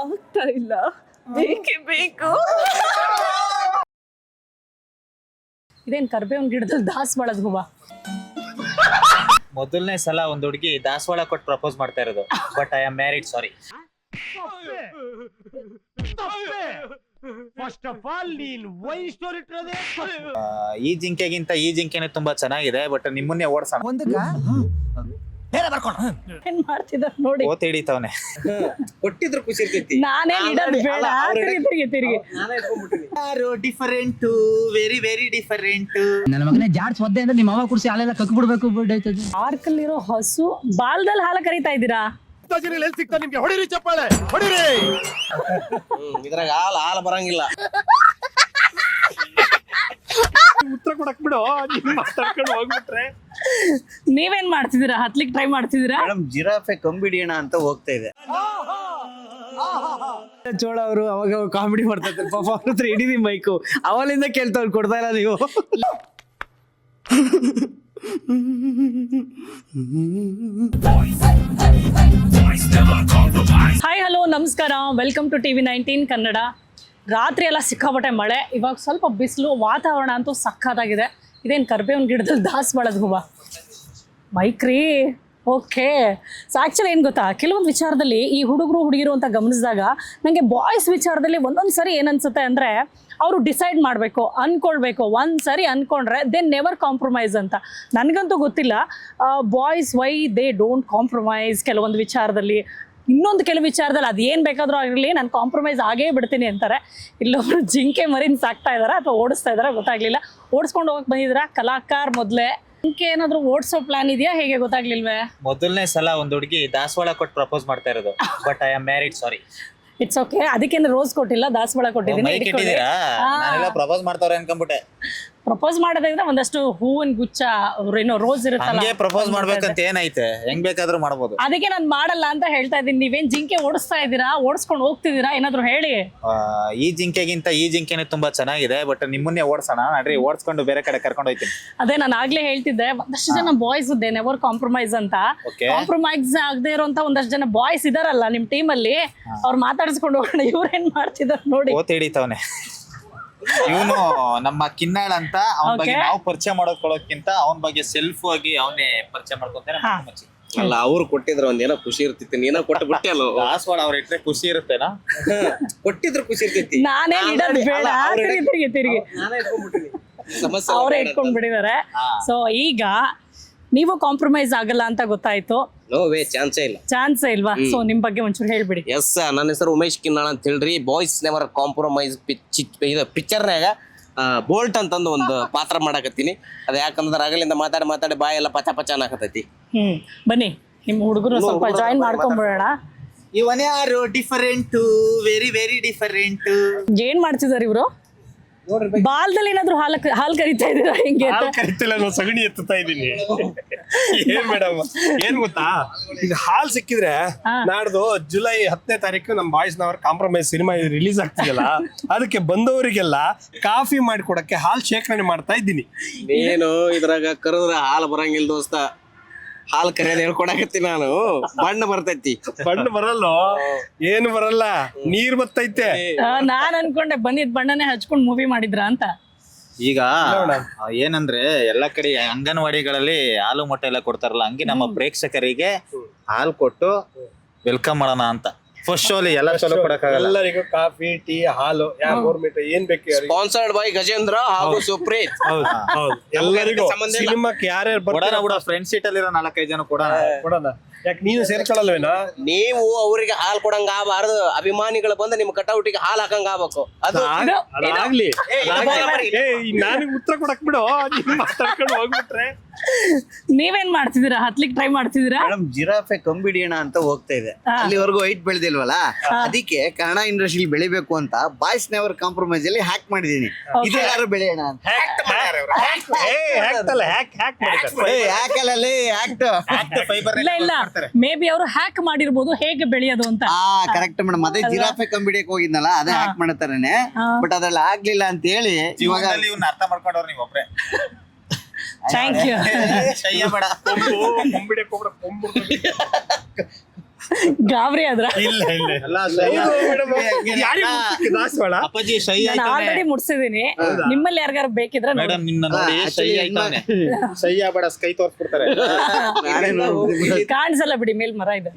ಆಗ್ತಾ ಇಲ್ಲ, ಬೇಕೇ ಬೇಕು. ಇದೇನ್ ಕರ್ಬೇವಿನ ಗಿಡದಲ್ಲಿ ದಾಸವಾಳದ ಹೂವ? ಮೊದಲನೇ ಸಲ ಒಂದ್ ಹುಡುಗಿ ದಾಸವಾಳ ಕೊಟ್ಟು ಪ್ರಪೋಸ್ ಮಾಡ್ತಾ ಇರೋದು. But I am married, sorry. First of all ನೀನ್ ವೈನ್ ಸ್ಟೋರಿ ಇಟ್ಟಿರೋದೇ ಈ ಜಿಂಕೆಗಿಂತ ಈ ಜಿಂಕೆನೆ ತುಂಬಾ ಚೆನ್ನಾಗಿದೆ. ಬಟ್ ನಿಮ್ಮನ್ನೇ ಓಡಿಸೋಣ. ಏನ್ ಮಾಡ್ತಿದಾರ ನೋಡಿ, ಓತ್ ಹಿಡಿತವನೆ. ಕೊಟ್ಟಿದ್ರು ಖುಷಿ ಇರ್ತೈತಿ. ನಾನೇನ್ ಇಡೋದ್ ಬೇಡ. ತಿರುಗಿ ಯಾರು ಡಿಫರೆಂಟ್, ವೆರಿ ವೆರಿ ಡಿಫರೆಂಟ್. ನನ್ನ ಮಗನೇ ಜಾಡ್ಸ್ ಒದ್ದೆ ಅಂದ್ರೆ ನಿಮ್ಮ ಅವ ಕುರ್ಸಿ ಹಾಲೆಲ್ಲ ಕಕ್ ಬಿಡ್ಬೇಕು ಬಿಡೈತದೆ. ಪಾರ್ಕಲ್ಲಿರೋ ಹಸು ಬಾಲ್ದಲ್ಲಿ ಹಾಲ ಕರಿತಾ ಇದ್ದೀರಾ? ಎಲ್ಲಿ ಸಿಗ್ತಾ ನಿಮ್ಗೆ? ಹೊಡಿರಿ ಚಪ್ಪಾಳೆ, ಹೊಡಿರಿ. ಇದ್ರಾಗ ಹಾಲು ಬರಂಗಿಲ್ಲ. ಉತ್ತರ ಕೊಡಕ್ ಬಿಡು, ಮಾತಾಡ್ಕೊಂಡು ಹೋಗ್ಬಿಟ್ರೆ. ನೀವೇನ್ ಮಾಡ್ತಿದ್ದೀರಾ? ಹತ್ಲಿಕ್ ಟ್ರೈ ಮಾಡ್ತಿದ್ದೀರಾ? ಮೇಡಮ್ ಜಿರಾಫೆ ಕಂಬಿಡಿಯೋಣ ಅಂತ ಹೋಗ್ತಾ ಇದೆ. ಚೋಳ ಅವರು ಅವಾಗ ಕಾಮಿಡಿ ಮಾಡ್ತಾ ಇರ್ತಾರೆ. ಪಾಪ ಅವ್ರ ಹತ್ರ ಇಡೀ ಮೈಕು ಅವಲಿಂದ ಕೇಳ್ತಾವ್ರು, ಕೊಡ್ತಾ ಇಲ್ಲ ನೀವು. ಹಾಯ್ ಹಲೋ ನಮಸ್ಕಾರ, ವೆಲ್ಕಮ್ ಟು TV19 ಕನ್ನಡ. ರಾತ್ರಿ ಎಲ್ಲ ಸಿಕ್ಕಾಪಟ್ಟೆ ಮಳೆ, ಇವಾಗ ಸ್ವಲ್ಪ ಬಿಸಿಲು, ವಾತಾವರಣ ಅಂತೂ ಸಖತ್ತಾಗಿದೆ. ಇದೇನು ಕರ್ಬೇವಿನ ಗಿಡದಲ್ಲಿ ದಾಸವಾಳದ ಹೂವ? ಮೈಕ್ರಿ ಓಕೆ. ಸೊ ಆ್ಯಕ್ಚುಲಿ ಏನು ಗೊತ್ತಾ, ಕೆಲವೊಂದು ವಿಚಾರದಲ್ಲಿ ಈ ಹುಡುಗರು ಹುಡುಗಿರು ಅಂತ ಗಮನಿಸಿದಾಗ ನನಗೆ ಬಾಯ್ಸ್ ವಿಚಾರದಲ್ಲಿ ಒಂದೊಂದು ಸರಿ ಏನನ್ಸುತ್ತೆ ಅಂದರೆ, ಅವರು ಡಿಸೈಡ್ ಮಾಡಬೇಕು, ಅಂದ್ಕೊಳ್ಬೇಕು. ಒಂದು ಸರಿ ಅಂದ್ಕೊಂಡ್ರೆ ದೇ ನೆವರ್ ಕಾಂಪ್ರಮೈಸ್ ಅಂತ. ನನಗಂತೂ ಗೊತ್ತಿಲ್ಲ boys why they don't compromise ಕೆಲವೊಂದು ವಿಚಾರದಲ್ಲಿ. ಇನ್ನೊಂದು ಕೆಲವು ವಿಚಾರದಲ್ಲಿ ಅದು ಏನು ಬೇಕಾದರೂ ಆಗಿರಲಿ, ನಾನು ಕಾಂಪ್ರಮೈಸ್ ಆಗೇ ಬಿಡ್ತೀನಿ ಅಂತಾರೆ. ಇಲ್ಲೊಬ್ರು ಜಿಂಕೆ ಮರಿನ ಸಾಕ್ತಾ ಇದ್ದಾರೆ ಅಥವಾ ಓಡಿಸ್ತಾ ಇದ್ದಾರೆ ಗೊತ್ತಾಗಲಿಲ್ಲ. ಓಡಿಸ್ಕೊಂಡು ಹೋಗಕ್ಕೆ ಬಂದಿದ್ದೀರಾ ಕಲಾಕಾರ ಮೊದಲೇ? ಜಿಂಕೆ ಏನಾದರೂ ಓಡಿಸೋ ಪ್ಲಾನ್ ಇದೆಯಾ ಹೇಗೆ ಗೊತ್ತಾಗ್ಲಿಲ್ವೇ? ಮೊದಲನೇ ಸಲ ಒಂದ್ ಹುಡುಗಿ ದಾಸವಾಳ ಕೊಟ್ಟು ಪ್ರಪೋಸ್ ಮಾಡ್ತಾ ಇರೋದು. But I am married, sorry. It's okay. ಅದಕ್ಕೇನು ರೋಸ್ ಕೊಟ್ಟಿಲ್ಲ, ದಾಸವಾಳ ಕೊಟ್ಟಿದ್ದೀನಿ. ಮೈಕ್ ಇಟ್ಟಿದ್ದೀರಾ? ನಾನೆಲ್ಲ ಪ್ರಪೋಸ್ ಮಾಡ್ತಾವ್ರೆ ಅನ್ಕೊಂಡ್ಬಿಟ್ಟೆ. ಪ್ರಪೋಸ್ ಮಾಡೋದ್ರಿಂದ ಒಂದಷ್ಟು ಹೂವಿನ ಗುಚ್ಛ, ಏನೋ ರೋಸ್ ಇರುತ್ತಲ್ಲ, ಹಂಗೆ ಪ್ರಪೋಸ್ ಮಾಡ್ಬೇಕಂತ ಏನೈತೆ? ಹೆಂಗ್ ಬೇಕಾದ್ರೂ ಮಾಡ್ಬೋದು. ಅದಕ್ಕೆ ನಾನು ಮಾಡಲ್ಲ ಅಂತ ಹೇಳ್ತಾ ಇದ್ದೀನಿ. ನೀವೇನ್ ಜಿಂಕೆ ಓಡಿಸ್ತಾ ಇದ್ದೀರಾ, ಓಡಿಸ್ಕೊಂಡು ಹೋಗ್ತಿದ್ದೀರಾ? ಏನಾದ್ರು ಹೇಳಿ. ಈ ಜಿಂಕೆಗಿಂತ ಈ ಜಿಂಕೆನೆ ತುಂಬಾ ಚೆನ್ನಾಗಿದೆ. ಬಟ್ ನಿಮ್ಮನ್ನೇ ಓಡಿಸೋಣ ನಡ್ರಿ, ಓಡಿಸ್ಕೊಂಡು ಬೇರೆ ಕಡೆ ಕರ್ಕೊಂಡು ಹೋಗ್ತೀನಿ. ಅದೇ ನಾನು ಆಗ್ಲೇ ಹೇಳ್ತಿದ್ದೆ, ಒಂದಷ್ಟು ಜನ ಬಾಯ್ಸ್ ದೇ ನೆವರ್ ಕಾಂಪ್ರಮೈಸ್ ಅಂತ. ಕಾಂಪ್ರಮೈಸ್ ಆಗದೆ ಇರೋಂತ ಒಂದಷ್ಟು ಜನ ಬಾಯ್ಸ್ ಇದಾರಲ್ಲ ನಿಮ್ ಟೀಮ್ ಅಲ್ಲಿ, ಅವ್ರು ಮಾತಾಡಿಸ್ಕೊಂಡು ಹೋಗೋಣ. ಇವ್ರೇನ್ ಮಾಡ್ತಿದಾರ ನೋಡಿ, ಓತ್ ಹಿಡಿತವನೆ. ಇವನು ನಮ್ಮ ಕಿನ್ನಾಳ್ ಅಂತ. ಅವನ ಬಗ್ಗೆ ನಾವು ಪರಿಚಯ ಮಾಡೋದ್ಕೊಳಕ್ಕಿಂತ ಅವನ ಬಗ್ಗೆ ಸೆಲ್ಫ್ ಆಗಿ ಅವನೇ ಪರಿಚಯ ಮಾಡ್ಕೊಂತಾನೆ. ಅಲ್ಲ, ಅವ್ರು ಕೊಟ್ಟಿದ್ರು ಒಂದೇನೋ ಖುಷಿ ಇರ್ತಿತ್ತು, ನೀನೋ ಕೊಟ್ಟು ಬಿಟ್ಟೆ ಅಲ್ಲ. ದಾಸವಾಳ ಅವ್ರ ಇಟ್ರೆ ಖುಷಿ ಇರುತ್ತೇನಾ? ಕೊಟ್ಟಿದ್ರು ಖುಷಿ ಇರ್ತೈತಿ. ನಾನೇನ್ ಇಡೋದ್ ಬೇಡ. ತಿರುಗಿ ಸಮಸ್ಯೆ ಅವರೇ ಇಟ್ಕೊಂಡ್ ಬಿಟ್ಟಿದ್ದಾರೆ. ಸೊ ಈಗ ನೀವು ಕಾಂಪ್ರಮೈಸ್ ಆಗಲ್ಲ ಅಂತ ಗೊತ್ತಾಯ್ತು. ನೋ ವೇ, ಚಾನ್ಸೇ ಇಲ್ಲ. ಚಾನ್ಸೇ ಇಲ್ವಾ? ಸೊ ನಿಮ್ ಬಗ್ಗೆ ಒಂಚೂರು ಹೇಳ್ಬಿಡಿ. ಎಸ್, ನನ್ನ ಹೆಸರು ಉಮೇಶ್ ಕಿನ್ನಾಳ್ ಅಂತ ಹೇಳ್ರಿ. ಬಾಯ್ಸ್ ನೆವರ್ ಕಾಂಪ್ರಮೈಸ್ ಪಿಕ್ಚರ್ನಾಗ ಬೋಲ್ಟ್ ಅಂತಂದು ಒಂದು ಪಾತ್ರ ಮಾಡಕತ್ತೀನಿ. ಅದು ಯಾಕಂದ್ರೆ ಆಗಲಿಂದ ಮಾತಾಡಿ ಬಾಯ್ ಎಲ್ಲ ಪಚ ಪಚ ಅನ್ನಕತ್ತೈತಿ. ಬನ್ನಿ, ನಿಮ್ಮ ಹುಡುಗರು ಸ್ವಲ್ಪ ಜಾಯಿನ್ ಮಾಡ್ಕೊಂಡ್ಬಿಡೋಣ. ಇವನ್ಯಾರು ಡಿಫರೆಂಟ್, ವೆರಿ ವೆರಿ ಡಿಫರೆಂಟ್. ಏನ್ ಮಾಡ್ತಿದಾರೆ ಇವರು? ಬಾಲ್ದಲ್ಲಿ ಏನಾದ್ರು ಹಾಲ್ ಕರಿತಾ ಇದೀರಾ? ಹೆಂಗೆ ಕರಿತಿಲ್ಲ, ನಾನು ಸಗಣಿ ಎತ್ತುತ್ತಾ ಇದ್ದೀನಿ. ಏನ್ ಮೇಡಮ್, ಏನ್ ಗೊತ್ತಾ, ಈಗ ಹಾಲ್ ಸಿಕ್ಕಿದ್ರೆ ನಾಡ್ದು ಜುಲೈ 10ನೇ ತಾರೀಕು ನಮ್ಮ ಬಾಯ್ಸ್ ನವರ್ ಕಾಂಪ್ರಮೈಸ್ ಸಿನಿಮಾ ರಿಲೀಸ್ ಆಗ್ತಿದೆಯಲ್ಲ, ಅದಕ್ಕೆ ಬಂದವರಿಗೆಲ್ಲ ಕಾಫಿ ಮಾಡಿಕೊಡಕ್ಕೆ ಹಾಲ್ ಶೇಖರಣೆ ಮಾಡ್ತಾ ಇದ್ದೀನಿ. ನೀನು ಇದ್ರಾಗ ಕರೆದ್ರೆ ಹಾಲು ಬರಂಗಿಲ್ಲ ದೋಸ್ತ. ಹಾಲು ಕರೆಯೋದು ಹೇಳ್ಕೊಡಕತ್ತೀನಿ ನಾನು. ಬಣ್ಣ ಬರ್ತೈತಿ. ಬಣ್ಣ ಬರಲ್ಲ, ಏನು ಬರಲ್ಲ, ನೀರ್ ಬರ್ತೈತೆ. ನಾನ್ ಅನ್ಕೊಂಡೆ ಬಂದಿದ್ ಬಣ್ಣನೇ ಹಚ್ಕೊಂಡ್ ಮೂವಿ ಮಾಡಿದ್ರ ಅಂತ. ಈಗ ಏನಂದ್ರೆ ಎಲ್ಲಾ ಕಡೆ ಅಂಗನವಾಡಿಗಳಲ್ಲಿ ಹಾಲು ಮೊಟ್ಟೆ ಎಲ್ಲ ಕೊಡ್ತಾರಲ್ಲ, ಹಂಗೆ ನಮ್ಮ ಪ್ರೇಕ್ಷಕರಿಗೆ ಹಾಲು ಕೊಟ್ಟು ವೆಲ್ಕಮ್ ಮಾಡೋಣ ಅಂತ. ಫಸ್ಟ್ ಶೋ ಅಲ್ಲಿ ಎಲ್ಲ ಚಲೋ ಕೊಡಕ್ಕಾಗಲ್ಲ. ಎಲ್ಲರಿಗೂ ಕಾಫಿ, ಟೀ, ಹಾಲು, ಯಾವ ಗೌರ್ಮೆಂಟ್ ಏನ್ ಬೇಕು. ಸ್ಪಾನ್ಸರ್ಡ್ ಬೈ ಗಜೇಂದ್ರ ಹಾಗೂ ಸುಪ್ರೀತ್. ಎಲ್ಲರಿಗೂ ಸಿನಿಮಾಕ್ಕೆ ಯಾರ್ಯಾರು ಕೊಡೋಣ, ಫ್ರೆಂಡ್ ಸೀಟ್ ಅಲ್ಲಿ 4-5 ಜನ ಕೊಡೋಣ. ಯಾಕೆ ನೀನು ಸೇರ್ಕೊಳ್ಳಲ್ವೇನಾ? ನೀವು ಅವರಿಗೆ ಹಾಲು ಕೊಡಂಗ ಆಗಬಾರ್ದು. ಅಭಿಮಾನಿಗಳು ಬಂದು ನಿಮ್ ಕಟೌಟಿಗೆ ಹಾಲು ಹಾಕಂಗ ಆಗ್ಬೇಕು. ಅದು ಅದಾಗ್ಲಿ. ನಾನು ಉತ್ತರ ಕೊಡಕ್ ಬಿಡು, ಮಾತಾಡ್ಕೊಂಡು ಹೋಗ್ಬಿಟ್ರೆ. ನೀವೇನ್ ಮಾಡ್ತಿದ್ದೀರಾ? ಹತ್ಲಿಕ್ ಟ್ರೈ ಮಾಡ್ತಿದ್ದೀರಾ? ಮೇಡಮ್ ಜಿರಾಫೆ ಕಂಬಿಡಿಯೋಣ ಅಂತ ಹೋಗ್ತಾ ಇದೆ. ಅಲ್ಲಿವರೆಗೂ ಹೈಟ್ ಬೆಳೆದಿಲ್ವಲ್ಲ, ಅದಕ್ಕೆ ಕನ್ನಡ ಇಂಡಸ್ಟ್ರಿ ಬೆಳಿಬೇಕು ಅಂತ ಬಾಯ್ಸ್ ನೆವರ್ ಕಾಂಪ್ರಮೈಸ್ ಅಲ್ಲಿ ಹ್ಯಾಕ್ ಮಾಡಿದೀನಿ. ಇದು ಯಾರು ಬೆಳೆಯೋಣ ಅಂತ. ಇಲ್ಲ, ಮೇ ಬಿ ಅವರು ಹ್ಯಾಕ್ ಮಾಡಿರ್ಬೋದು, ಹೇಗೆ ಬೆಳೆಯೋದು ಅಂತ. ಕರೆಕ್ಟ್ ಮೇಡಮ್, ಅದೇ ಜಿರಾಫೆ ಕಂಬಿಡಿಯಕ್ ಹೋಗಿದ್ನಲ್ಲ, ಅದೇ ಹ್ಯಾಕ್ ಮಾಡತಾರೇನೆ. ಬಟ್ ಅದ್ರಲ್ಲಿ ಆಗ್ಲಿಲ್ಲ ಅಂತ ಹೇಳಿ ಇವಾಗ ಇವ್ನ ಅರ್ಥ ಮಾಡ್ಕೊಂಡವ್ರು ನೀವ್ ಒಬ್ರೆ. Thank you. ಗಾಬರಿ ಆದ್ರ ಇಲ್ಲ ಇಲ್ಲ ಎಲ್ಲ ದಾಸವಾಳ ಅಪ್ಪಾಜಿ ಶೈ ನಾನು ಆಲ್ರೆಡಿ ಮುಡ್ಸಿದೀನಿ. ನಿಮ್ಮಲ್ಲಿ ಯಾರಿಗಾರು ಬೇಕಿದ್ರೆ ನೋಡಿ. ಮೇಡಮ್ ನಿನ್ನ ನೋಡಿ ಶೈ ಆಯ್ತಾನೆ. ಶೈ ಆಗ್ಬೇಡ ಕೈ ತೋರ್ಸ್ಬಿಡ್ತಾರೆ. ಕಾಣಿಸಲ್ಲ ಬಿಡಿ, ಮೇಲ್ ಮರ ಇದೆ.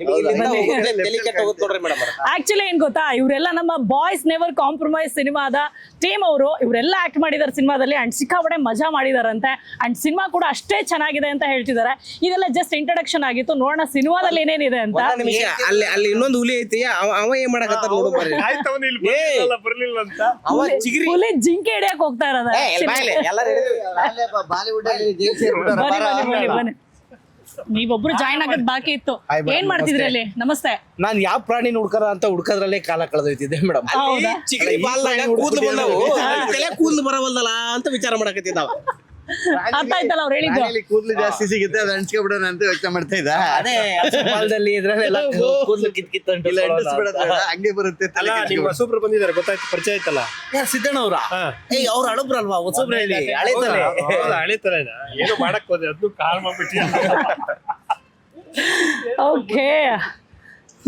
ತಲೆ ಕೆಟ್ಟ ಹೋಗುತ್ತೆ ನೋಡ್ರಿ ಮೇಡಮ್. ಆಕ್ಚುಲಿ ಏನ್ ಗೊತ್ತಾ, ಇವರೆಲ್ಲ ನಮ್ಮ ಬಾಯ್ಸ್ ನೆವರ್ ಕಾಂಪ್ರಮೈಸ್ ಸಿನಿಮಾದ ಟೀಮ್ ಅವರು. ಇವರೆಲ್ಲ ಆಕ್ಟ್ ಮಾಡಿದಾರೆ ಸಿನಿಮಾದಲ್ಲಿ ಅಂಡ್ ಸಿಕ್ಕಾಪಟ್ಟೆ ಮಜಾ ಮಾಡಿದಾರಂತೆ. ಅಂಡ್ ಸಿನಿಮಾ ಕೂಡ ಅಷ್ಟೇ ಚೆನ್ನಾಗಿದೆ ಅಂತ ಹೇಳ್ತಿದ್ದಾರೆ. ಇದೆಲ್ಲ ಜಸ್ಟ್ ಇಂಟ್ರಡಕ್ಷನ್ ಆಗಿತ್ತು. ನೋಡೋಣ ಸಿನಿಮಾದಲ್ಲಿ ಏನೇನಿದೆ ಅಂತ. ನಿಮಿಷ ಅಲ್ಲಿ ಇನ್ನೊಂದು ಹುಲಿ ಐತಿ. ಅವ ಏನ್ ಮಾಡಕತ್ತಾರ ನೋಡು ಬರ್ರಿ. ಆಯ್ತವನು ಇಲ್ಲಿ ಬರ್ಲಿಲ್ಲ, ಬರ್ಲಿಲ್ಲ ಅಂತ ಅವ ಚಿಗಿರಿ ಹುಲಿ ಜಿಂಕೆ ಹಿಡಿಯಕ್ ಹೋಗ್ತಾ ಇರೋದ. ಬನ್ನಿ ನೀವೊಬ್ರು ಜಾಯ್ನ್ ಆಗೋದ್ ಬಾಕಿ ಇತ್ತು. ಏನ್ ಮಾಡ್ತಿದ್ರಿ ಅಲ್ಲಿ? ನಮಸ್ತೆ. ನಾನ್ ಯಾವ ಪ್ರಾಣಿ ಹುಡ್ಕರ ಅಂತ ಹುಡ್ಕದ್ರಲ್ಲೇ ಕಾಲ ಕಳೆದೋಯ್ತಿದ್ದೆ ಮೇಡಮ್. ಹೌದಾ? ಚಿಗಿರಿ ಬಾಲ್ದಾಗ ಕೂದ್ಲು ಬಂದವು, ತಲೆ ಕೂದ್ಲು ಬರವಲ್ದಲ್ಲ ಅಂತ ವಿಚಾರ ಮಾಡಕತ್ತಿದ್ದಾವ. ಅರ್ಥ ಆಯ್ತಲ್ಲ ಅವ್ರು ಹೇಳಿದ್ದು. ಕೂದಲು ಜಾಸ್ತಿ ಸಿಗುತ್ತೆ ಅದು ಅಂಟಿಸ್ಕೊಬಿಡೋಣ ಅಂತ ಯೋಚನೆ ಮಾಡ್ತಾ ಇದ್ದ. ಅದೇ ಕಾಲದಲ್ಲಿ ಇದ್ರಲ್ಲೆಲ್ಲ ಕೂದ್ಲು ಕಿತ್ ಇಲ್ಲ ಅಂಟಿಸ್ಬಿಡೋದು ಹಂಗೆ ಬರುತ್ತೆ. ಅಲ್ಲ ನಿಮ್ ಹೊಸಬ್ರು ಬಂದಿದ್ದಾರೆ, ಗೊತ್ತಾಯ್ತು, ಪರಿಚಯ ಆಯ್ತಲ್ಲ. ಸಿದ್ದಣ್ಣ ಅವ್ರ ಅವ್ರ ಹಳಬ್ರಲ್ವಾ ಹೊಸಬ್ರ ಹೇಳಿ ಹಳೆದಲ್ಲೇ ಹಳೆ ತಲೆನ ಏನು ಮಾಡಕ್ ಹೋದೆ ಅದನ್ನು ಕಾಲ್ ಮಾಡ್ಬಿಟ್ಟಿ. ಓಕೆ,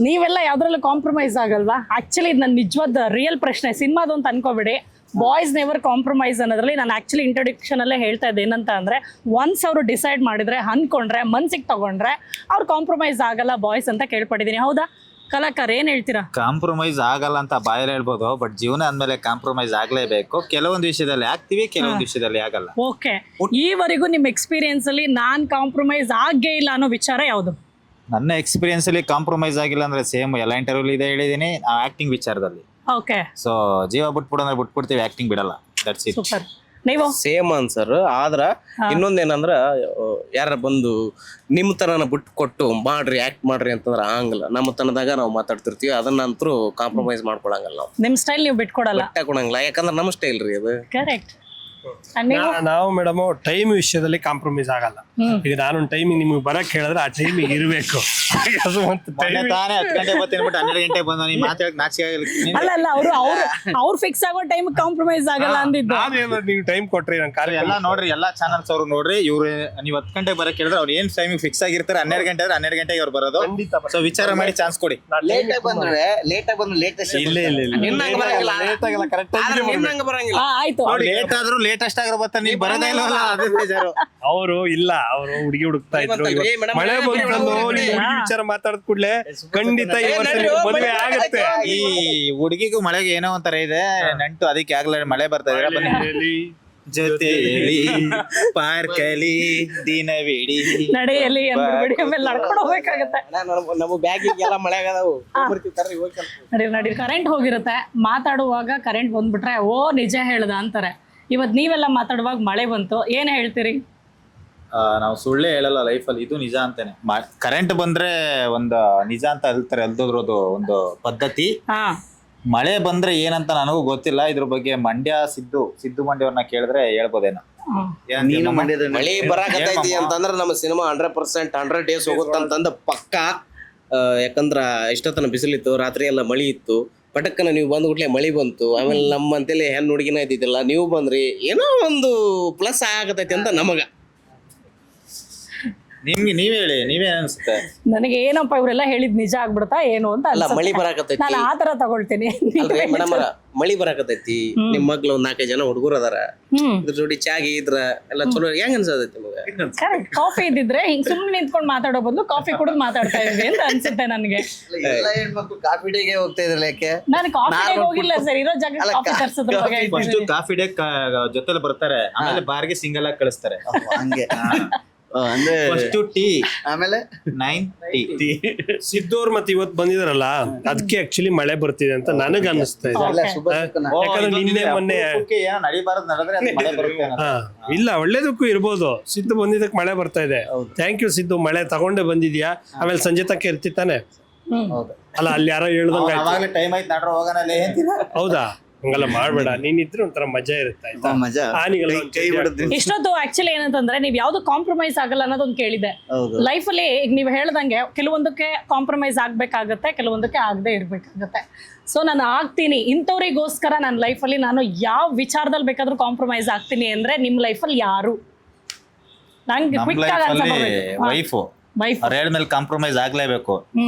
ನೀವೆಲ್ಲ ಯಾವ್ದ್ರಲ್ಲೂ ಕಾಂಪ್ರಮೈಸ್ ಆಗಲ್ವಾ? ಆಕ್ಚುಲಿ ಇದು ನನ್ನ ನಿಜವಾದ ರಿಯಲ್ ಪ್ರಶ್ನೆ. ಸಿನಿಮಾದು ಅಂತ ಅನ್ಕೋಬೇಡಿ. ಬಾಯ್ಸ್ ನೆವರ್ ಕಾಂಪ್ರಮೈಸ್ ಅನ್ನೋದ್ರಲ್ಲಿ ನಾನು ಆಕ್ಚುಲಿ ಇಂಟ್ರೊಡಕ್ಷನ್ ಅಲ್ಲೇ ಹೇಳ್ತಾ ಇದ್ದೆ. ಏನಂತ ಅಂದ್ರೆ, ಒನ್ಸ್ ಅವರು ಡಿಸೈಡ್ ಮಾಡಿದ್ರೆ, ಅನ್ಕೊಂಡ್ರೆ, ಮನ್ಸಿಗೆ ತಗೊಂಡ್ರೆ ಅವ್ರು ಕಾಂಪ್ರಮೈಸ್ ಆಗಲ್ಲ ಬಾಯ್ಸ್ ಅಂತ ಕೇಳ್ಪಟ್ಟಿದ್ದೀನಿ. ಹೌದಾ ಕಲಾಕಾರ, ಏನ್ ಹೇಳ್ತೀರಾ? ಕಾಂಪ್ರಮೈಸ್ ಆಗಲ್ಲ ಅಂತ ಬಾಯಲ್ಲಿ ಹೇಳ್ಬೋದು, ಬಟ್ ಜೀವನ ಅಂದ್ಮೇಲೆ ಕಾಂಪ್ರಮೈಸ್ ಆಗ್ಲೇಬೇಕು. ಕೆಲವೊಂದು ವಿಷಯದಲ್ಲಿ ಆಗ್ತೀವಿ, ಕೆಲವೊಂದು ವಿಷಯದಲ್ಲಿ ಆಗಲ್ಲ. ಓಕೆ, ಈವರೆಗೂ ನಿಮ್ಮ ಎಕ್ಸ್ಪೀರಿಯನ್ಸ್ ಅಲ್ಲಿ ನಾನ್ ಕಾಂಪ್ರಮೈಸ್ ಆಗೇ ಇಲ್ಲ ಅನ್ನೋ ವಿಚಾರ ಯಾವುದು? ನನ್ನ ಎಕ್ಸ್ಪೀರಿಯನ್ಸ್ ಅಲ್ಲಿ ಕಾಂಪ್ರಮೈಸ್ ಆಗಿಲ್ಲ ಅಂದ್ರೆ ಸೇಮ್ ಎಲ್ಲ ಇಂಟರ್ವ್ಯೂ ಇದೆ ಹೇಳಿದೀನಿ. ಆಕ್ಟಿಂಗ್ ವಿಚಾರದಲ್ಲಿ ಓಕೆ, ಸೊ ಜೀವ ಬಿಟ್ಬಿಡು ಅಂದ್ರೆ ಬಿಟ್ಬಿಡ್ತೀವಿ, ಆಕ್ಟಿಂಗ್ ಬಿಡಲ್ಲ. That's it. ಸೂಪರ್. ನೀವು? Same answer. ಆದ್ರ ಇನ್ನೊಂದೇನಂದ್ರ ಯಾರ ಬಂದು ನಿಮ್ಮ ತನನ ಬಿಟ್ಟು ಕೊಟ್ಟು ಮಾಡ್ರಿ ಆಕ್ಟ್ ಮಾಡ್ರಿ ಅಂತಂದ್ರ ಆಗಲ್ಲ. ನಮ್ಮ ತನದಾಗ ನಾವು ಮಾತಾಡ್ತಿರ್ತೀವಿ, ಅದನ್ನಂತರೂ ಕಾಂಪ್ರಮೈಸ್ ಮಾಡ್ಕೊಳಂಗಲ್ಲ ನಾವು. ನಿಮ್ ಸ್ಟೈಲ್ ನೀವು ಬಿಟ್ಕೊಡಲ್ಲ. ಬಿಟ್ಟಾಕೊಳಂಗಿಲ್ಲ, ಯಾಕಂದ್ರೆ ನಮ್ಮ ಸ್ಟೈಲ್ ರೀ ಅದು. ಕರೆಕ್ಟ್. ನಾವು ಮೇಡಮ್ ಟೈಮ್ ವಿಷಯದಲ್ಲಿ ಕಾಂಪ್ರಮೈಸ್ ಆಗಲ್ಲ. ಈಗ ನಾನೊಂದು ಟೈಮಿಂಗ್ ನಿಮ್ಗೆ ಬರಕ್ ಹೇಳಿದ್ರೆ ಆ ಟೈಮಿಂಗ್ ಇರಬೇಕು. ಮೊನ್ನೆ ತಾನೇ 10 ಗಂಟೆ ಬರ್ತೀನಿ ಬಿಟ್ಟು 12 ಗಂಟೆಗೆ ಬಂದು ನೀವು ಮಾತಾಡಕ್ ನಾಚಿಕೆ ಆಗಲ್ಲ. ಅಲ್ಲ ಅವ್ರು ಫಿಕ್ಸ್ ಆಗೋ ಟೈಮ್ ಕಾಂಪ್ರಮೈಸ್ ಆಗಲ್ಲ ಅಂದಿದ್ದು. ನೀವು ಟೈಮ್ ಕೊಟ್ರಿ ನನ್ ಕಾರ್ಯ ಎಲ್ಲ ನೋಡ್ರಿ, ಎಲ್ಲಾ ಚಾನಲ್ಸ್ ಅವ್ರು ನೋಡ್ರಿ. ಇವ್ರು ನೀವು 10 ಗಂಟೆಗೆ ಬರಕ್ ಹೇಳಿದ್ರೆ ಅವ್ರು ಏನ್ ಟೈಮಿಂಗ್ ಫಿಕ್ಸ್ ಆಗಿರ್ತಾರೆ 12 ಗಂಟೆ ಆದ್ರೆ 12 ಗಂಟೆಗೆ ಅವ್ರು ಬರೋದು. ಸೊ ವಿಚಾರ ಮಾಡಿ ಚಾನ್ಸ್ ಕೊಡಿ. ಲೇಟ್ ಆಗಿ ಬಂದ್ರೆ ಲೇಟೆಸ್ಟ್ ಇಲ್ಲ ನಿನ್ನಂಗ್ ಬರಂಗಿಲ್ಲ. ಲೇಟ್ ಆಗಲ್ಲ, ಕರೆಕ್ಟ್ ಆದ್ರೆ ನಿನ್ನಂಗ್ ಬರಂಗಿಲ್ಲ. ಆಯ್ತು. ಲೇಟ್ ಆದ್ರೂ ಲೇಟೆಸ್ಟ್ ಆಗಿರೋ ಬರ್ತಾರೆ, ನೀವು ಬರೋದೇ ಇಲ್ವಲ್ಲ, ಅದೇ ಬೇಜಾರು. ಅವರು ಹುಡುಗಿ ಹುಡುಕ್ತಾ ಇದ್ರು. ಏ ಮೇಡಮ್, ಮಳೆ ಬಂತಂದು ಹುಡುಗಿ ವಿಚಾರ ಮಾತಾಡದ್ ಕೂಡ್ಲೆ ಖಂಡಿತ ಈ ವರ್ಷ ನಿಮ್ಗೆ ಮದುವೆ ಆಗತ್ತೆ. ಈ ಹುಡುಗಿಗೂ ಮಳೆಗೆ ಏನೋ ಒಂಥರ ಇದೆ ನಂಟು, ಅದಕ್ಕೆ ಆಗ್ಲೇ ಮಳೆ ಬರ್ತಾ ಇದ್ರೆ ಬನ್ನಿ ಜೊತೆಲಿ ಪಾರ್ಕಲಿ ದಿನವಿಡಿ ನಡೆಯಲ್ಲಿ ಅಂದ್ಬಿಡಿ, ಆಮೇಲೆ ನಡ್ಕೊಂಡು ಹೋಗ್ಬೇಕಾಗತ್ತೆ. ನಮ್ಮ ಬ್ಯಾಗಿಗೆಲ್ಲ ಮಳೆ ಆಗದಾವು. ನಡಿ ಕರೆಂಟ್ ಹೋಗಿರುತ್ತೆ. ಮಾತಾಡುವಾಗ ಕರೆಂಟ್ ಬಂದ್ಬಿಟ್ರೆ ಓ ನಿಜ ಹೇಳ್ದ ಅಂತಾರೆ. ಇವತ್ತು ನೀವೆಲ್ಲ ಮಾತಾಡುವಾಗ ಮಳೆ ಬಂತು, ಏನ್ ಹೇಳ್ತೀರಿ? ನಾವು ಸುಳ್ಳೇ ಹೇಳಲ್ಲ ಲೈಫಲ್ಲಿ, ಇದು ನಿಜ ಅಂತಾನೆ. ಕರೆಂಟ್ ಬಂದ್ರೆ ಒಂದು ನಿಜ ಅಂತ ಹೇಳ್ತಾರೆ, ಅಲ್ದೋದ್ರದು ಒಂದು ಪದ್ಧತಿ. ಹಾ, ಮಳೆ ಬಂದ್ರೆ ಏನಂತ ನನಗೂ ಗೊತ್ತಿಲ್ಲ. ಇದ್ರ ಬಗ್ಗೆ ಸಿದ್ದು ಮಂಡ್ಯವ್ರನ್ನ ಕೇಳಿದ್ರೆ ಹೇಳ್ಬೋದೇನೋ. ನೀನು ಮಂಡ್ಯದ ಮಳಿ ಬರಾಕತ್ತೈತಿ ಅಂತಂದ್ರ ನಮ್ಮ ಸಿನಿಮಾ 100% 100 ಡೇಸ್ ಹೋಗುತ್ತಂತಂದ ಪಕ್ಕ. ಯಾಕಂದ್ರ ಇಷ್ಟೊತ್ತನ ಬಿಸಿಲಿತ್ತು, ರಾತ್ರಿ ಎಲ್ಲ ಮಳಿ ಇತ್ತು. ಪಟಕ್ಕನ ನೀವು ಬಂದ್ಬಿಟ್ಲೆ ಮಳಿ ಬಂತು. ಆಮೇಲೆ ನಮ್ಮ ಅಂತೇಳಿ ಹೆಣ್ಣು ಹುಡುಗಿನ ಇದ್ದಿದ್ದಿಲ್ಲ, ನೀವು ಬಂದ್ರಿ, ಏನೋ ಒಂದು ಪ್ಲಸ್ ಆಗತೈತಿ ಅಂತ ನಮಗ. ನಿಮ್ಗೆ ನೀವ್ ಹೇಳಿ, ನೀವೇ ಅನ್ಸುತ್ತೆ? ನನಗೆ ಏನಪ್ಪ ಇವರೆಲ್ಲ ಹೇಳಿದ್ ನಿಜ ಆಗ್ಬಿಡ್ತಾ ಏನು ಅಂತ ಅಲ್ಲ, ಅನ್ಸುತ್ತೆ. ಮಳಿ ಬರಾಕತ್ತೈತಿ. ನಾನು ಆ ತರ ತಗೊಳ್ತೀನಿ. ಅಲ್ರಿ ಮೇಡಮ್, ಮಳಿ ಬರಾಕತ್ತೈತಿ, ನಿಮ್ ಮಗ್ಳು 4-5 ಜನ ಹುಡುಗರು ಅದಾರ, ಇದ್ರ ಜೋಡಿ ಚಾಗಿ ಇದ್ರ ಎಲ್ಲ ಚಲೋ ಹೆಂಗ್ ಅನ್ಸತೈತಿ ನಿಮಗೆ? ಕರೆಕ್ಟ್. ಕಾಫಿ ಇದ್ದಿದ್ರೆ ಹಿಂಗ್ ಸುಮ್ಮನೆ ನಿಂತ್ಕೊಂಡು ಮಾತಾಡೋ ಬದಲು ಕಾಫಿ ಕುಡಿದು ಮಾತಾಡ್ತಾ ಇದ್ವಿ ಅಂತ ಅನ್ಸುತ್ತೆ ನನಗೆ. ಎಲ್ಲ ಹೆಣ್ಮಕ್ಳು ಕಾಫಿ ಡೇಗೆ ಹೋಗ್ತಾ ಇದ್ರಲ್ಲ, ಯಾಕೆ? ನಾನು ಕಾಫಿ ಹೋಗಿಲ್ಲ ಸರ್, ಇರೋ ಜಾಗ ಕಾಫಿ ತರ್ಸೋದ್ರ ಬಗ್ಗೆ ಫಸ್ಟ್ ಕಾಫಿ ಡೇ ಜೊತೆಲಿ ಬರ್ತಾರೆ, ಆಮೇಲೆ ಬಾರ್ಗೆ ಸಿಂಗಲ್ ಆಗಿ ಕಳಿಸ್ತಾರೆ. ಹಂಗೆ ಅಂದ್ರೆ ಫಸ್ಟ್ ಟೀ, ಆಮೇಲೆ 9 ಟೀ. ಸಿದ್ದೋರ್ ಮತ್ತೆ ಇವತ್ತು ಬಂದಿದಾರಲ್ಲ, ಅದಕ್ಕೆ ಆಕ್ಚುಲಿ ಮಳೆ ಬರ್ತಿದೆ ಅಂತ ನನಗ ಅನಿಸ್ತಾ ಇದೆ. ಎಲ್ಲ ಶುಭ ಶಕುನ. ಯಾಕಂದ್ರೆ ನಿನ್ನೆ ಮೊನ್ನೆ ಏನೋ ನಡಿಬಾರದು ನಡೆದ್ರೆ ಅದು ಮಳೆ ಬರುತ್ತೆ ಅನ್ನೋದು. ಇಲ್ಲ, ಒಳ್ಳೇದಕ್ಕೂ ಇರ್ಬೋದು. ಸಿದ್ದು ಬಂದಿದ್ದಕ್ಕೆ ಮಳೆ ಬರ್ತಾ ಇದೆ. ಥ್ಯಾಂಕ್ ಯು ಸಿದ್ದು, ಮಳೆ ತಗೊಂಡೆ ಬಂದಿದ್ಯಾ. ಆಮೇಲೆ ಸಂಜೆ ತಕ್ಕ ಇರ್ತಿತ್ತಾನೆ ಅಲ್ಲ, ಅಲ್ಲಿ ಯಾರೋ ಹೇಳ್ದಂಗ ಅವಾಗಲೇ ಟೈಮ್ ಆಯ್ತು, ನಡ್ರ ಹೋಗೋಣ ಅಂತೀರಾ? ಹೌದಾ? ಹಂಗೆಲ್ಲ ಮಾಡ್ಬೇಡ, ನೀನಿದ್ರೆ ಒಂಥರ ಮಜಾ ಇರುತ್ತೆ, ಆಯ್ತಾ? ಮಜಾ ಆನಿಗೆಲ್ಲ ಕೈ ಬಿಡದ್ರಿ. ಇಷ್ಟೊತ್ತು ಆಕ್ಚುಲಿ ಏನಂತಂದ್ರೆ ನೀವು ಯಾವ್ದು ಕಾಂಪ್ರಮೈಸ್ ಆಗಲ್ಲ ಅನ್ನೋದೊಂದು ಕೇಳಿದೆ. ಲೈಫ್ ಅಲ್ಲಿ ಈಗ ನೀವು ಹೇಳ್ದಂಗೆ ಕೆಲವೊಂದಕ್ಕೆ ಕಾಂಪ್ರಮೈಸ್ ಆಗ್ಬೇಕಾಗತ್ತೆ, ಕೆಲವೊಂದಕ್ಕೆ ಆಗದೆ ಇರ್ಬೇಕಾಗತ್ತೆ. ಸೊ ನಾನು ಆಗ್ತೀನಿ ಇಂಥವ್ರಿಗೋಸ್ಕರ ನನ್ನ ಲೈಫಲ್ಲಿ ನಾನು ಯಾವ ವಿಚಾರದಲ್ಲಿ ಬೇಕಾದ್ರೂ ಕಾಂಪ್ರಮೈಸ್ ಆಗ್ತೀನಿ ಅಂದ್ರೆ ನಿಮ್ ಲೈಫಲ್ಲಿ ಯಾರು? ನಂಗೆ ನಮ್ಮ ಕ್ವಿಕ್ ಆಗಿ ಲೈಫಲ್ಲಿ ಆನ್ಸರ್ ಮಾಡ್ಬೇಕು. ವೈಫು ವೈಫ್ ಅವ್ರು ಹೇಳ್ಮೇಲೆ ಕಾಂಪ್ರಮೈಸ್ ಆಗ್ಲೇಬೇಕು,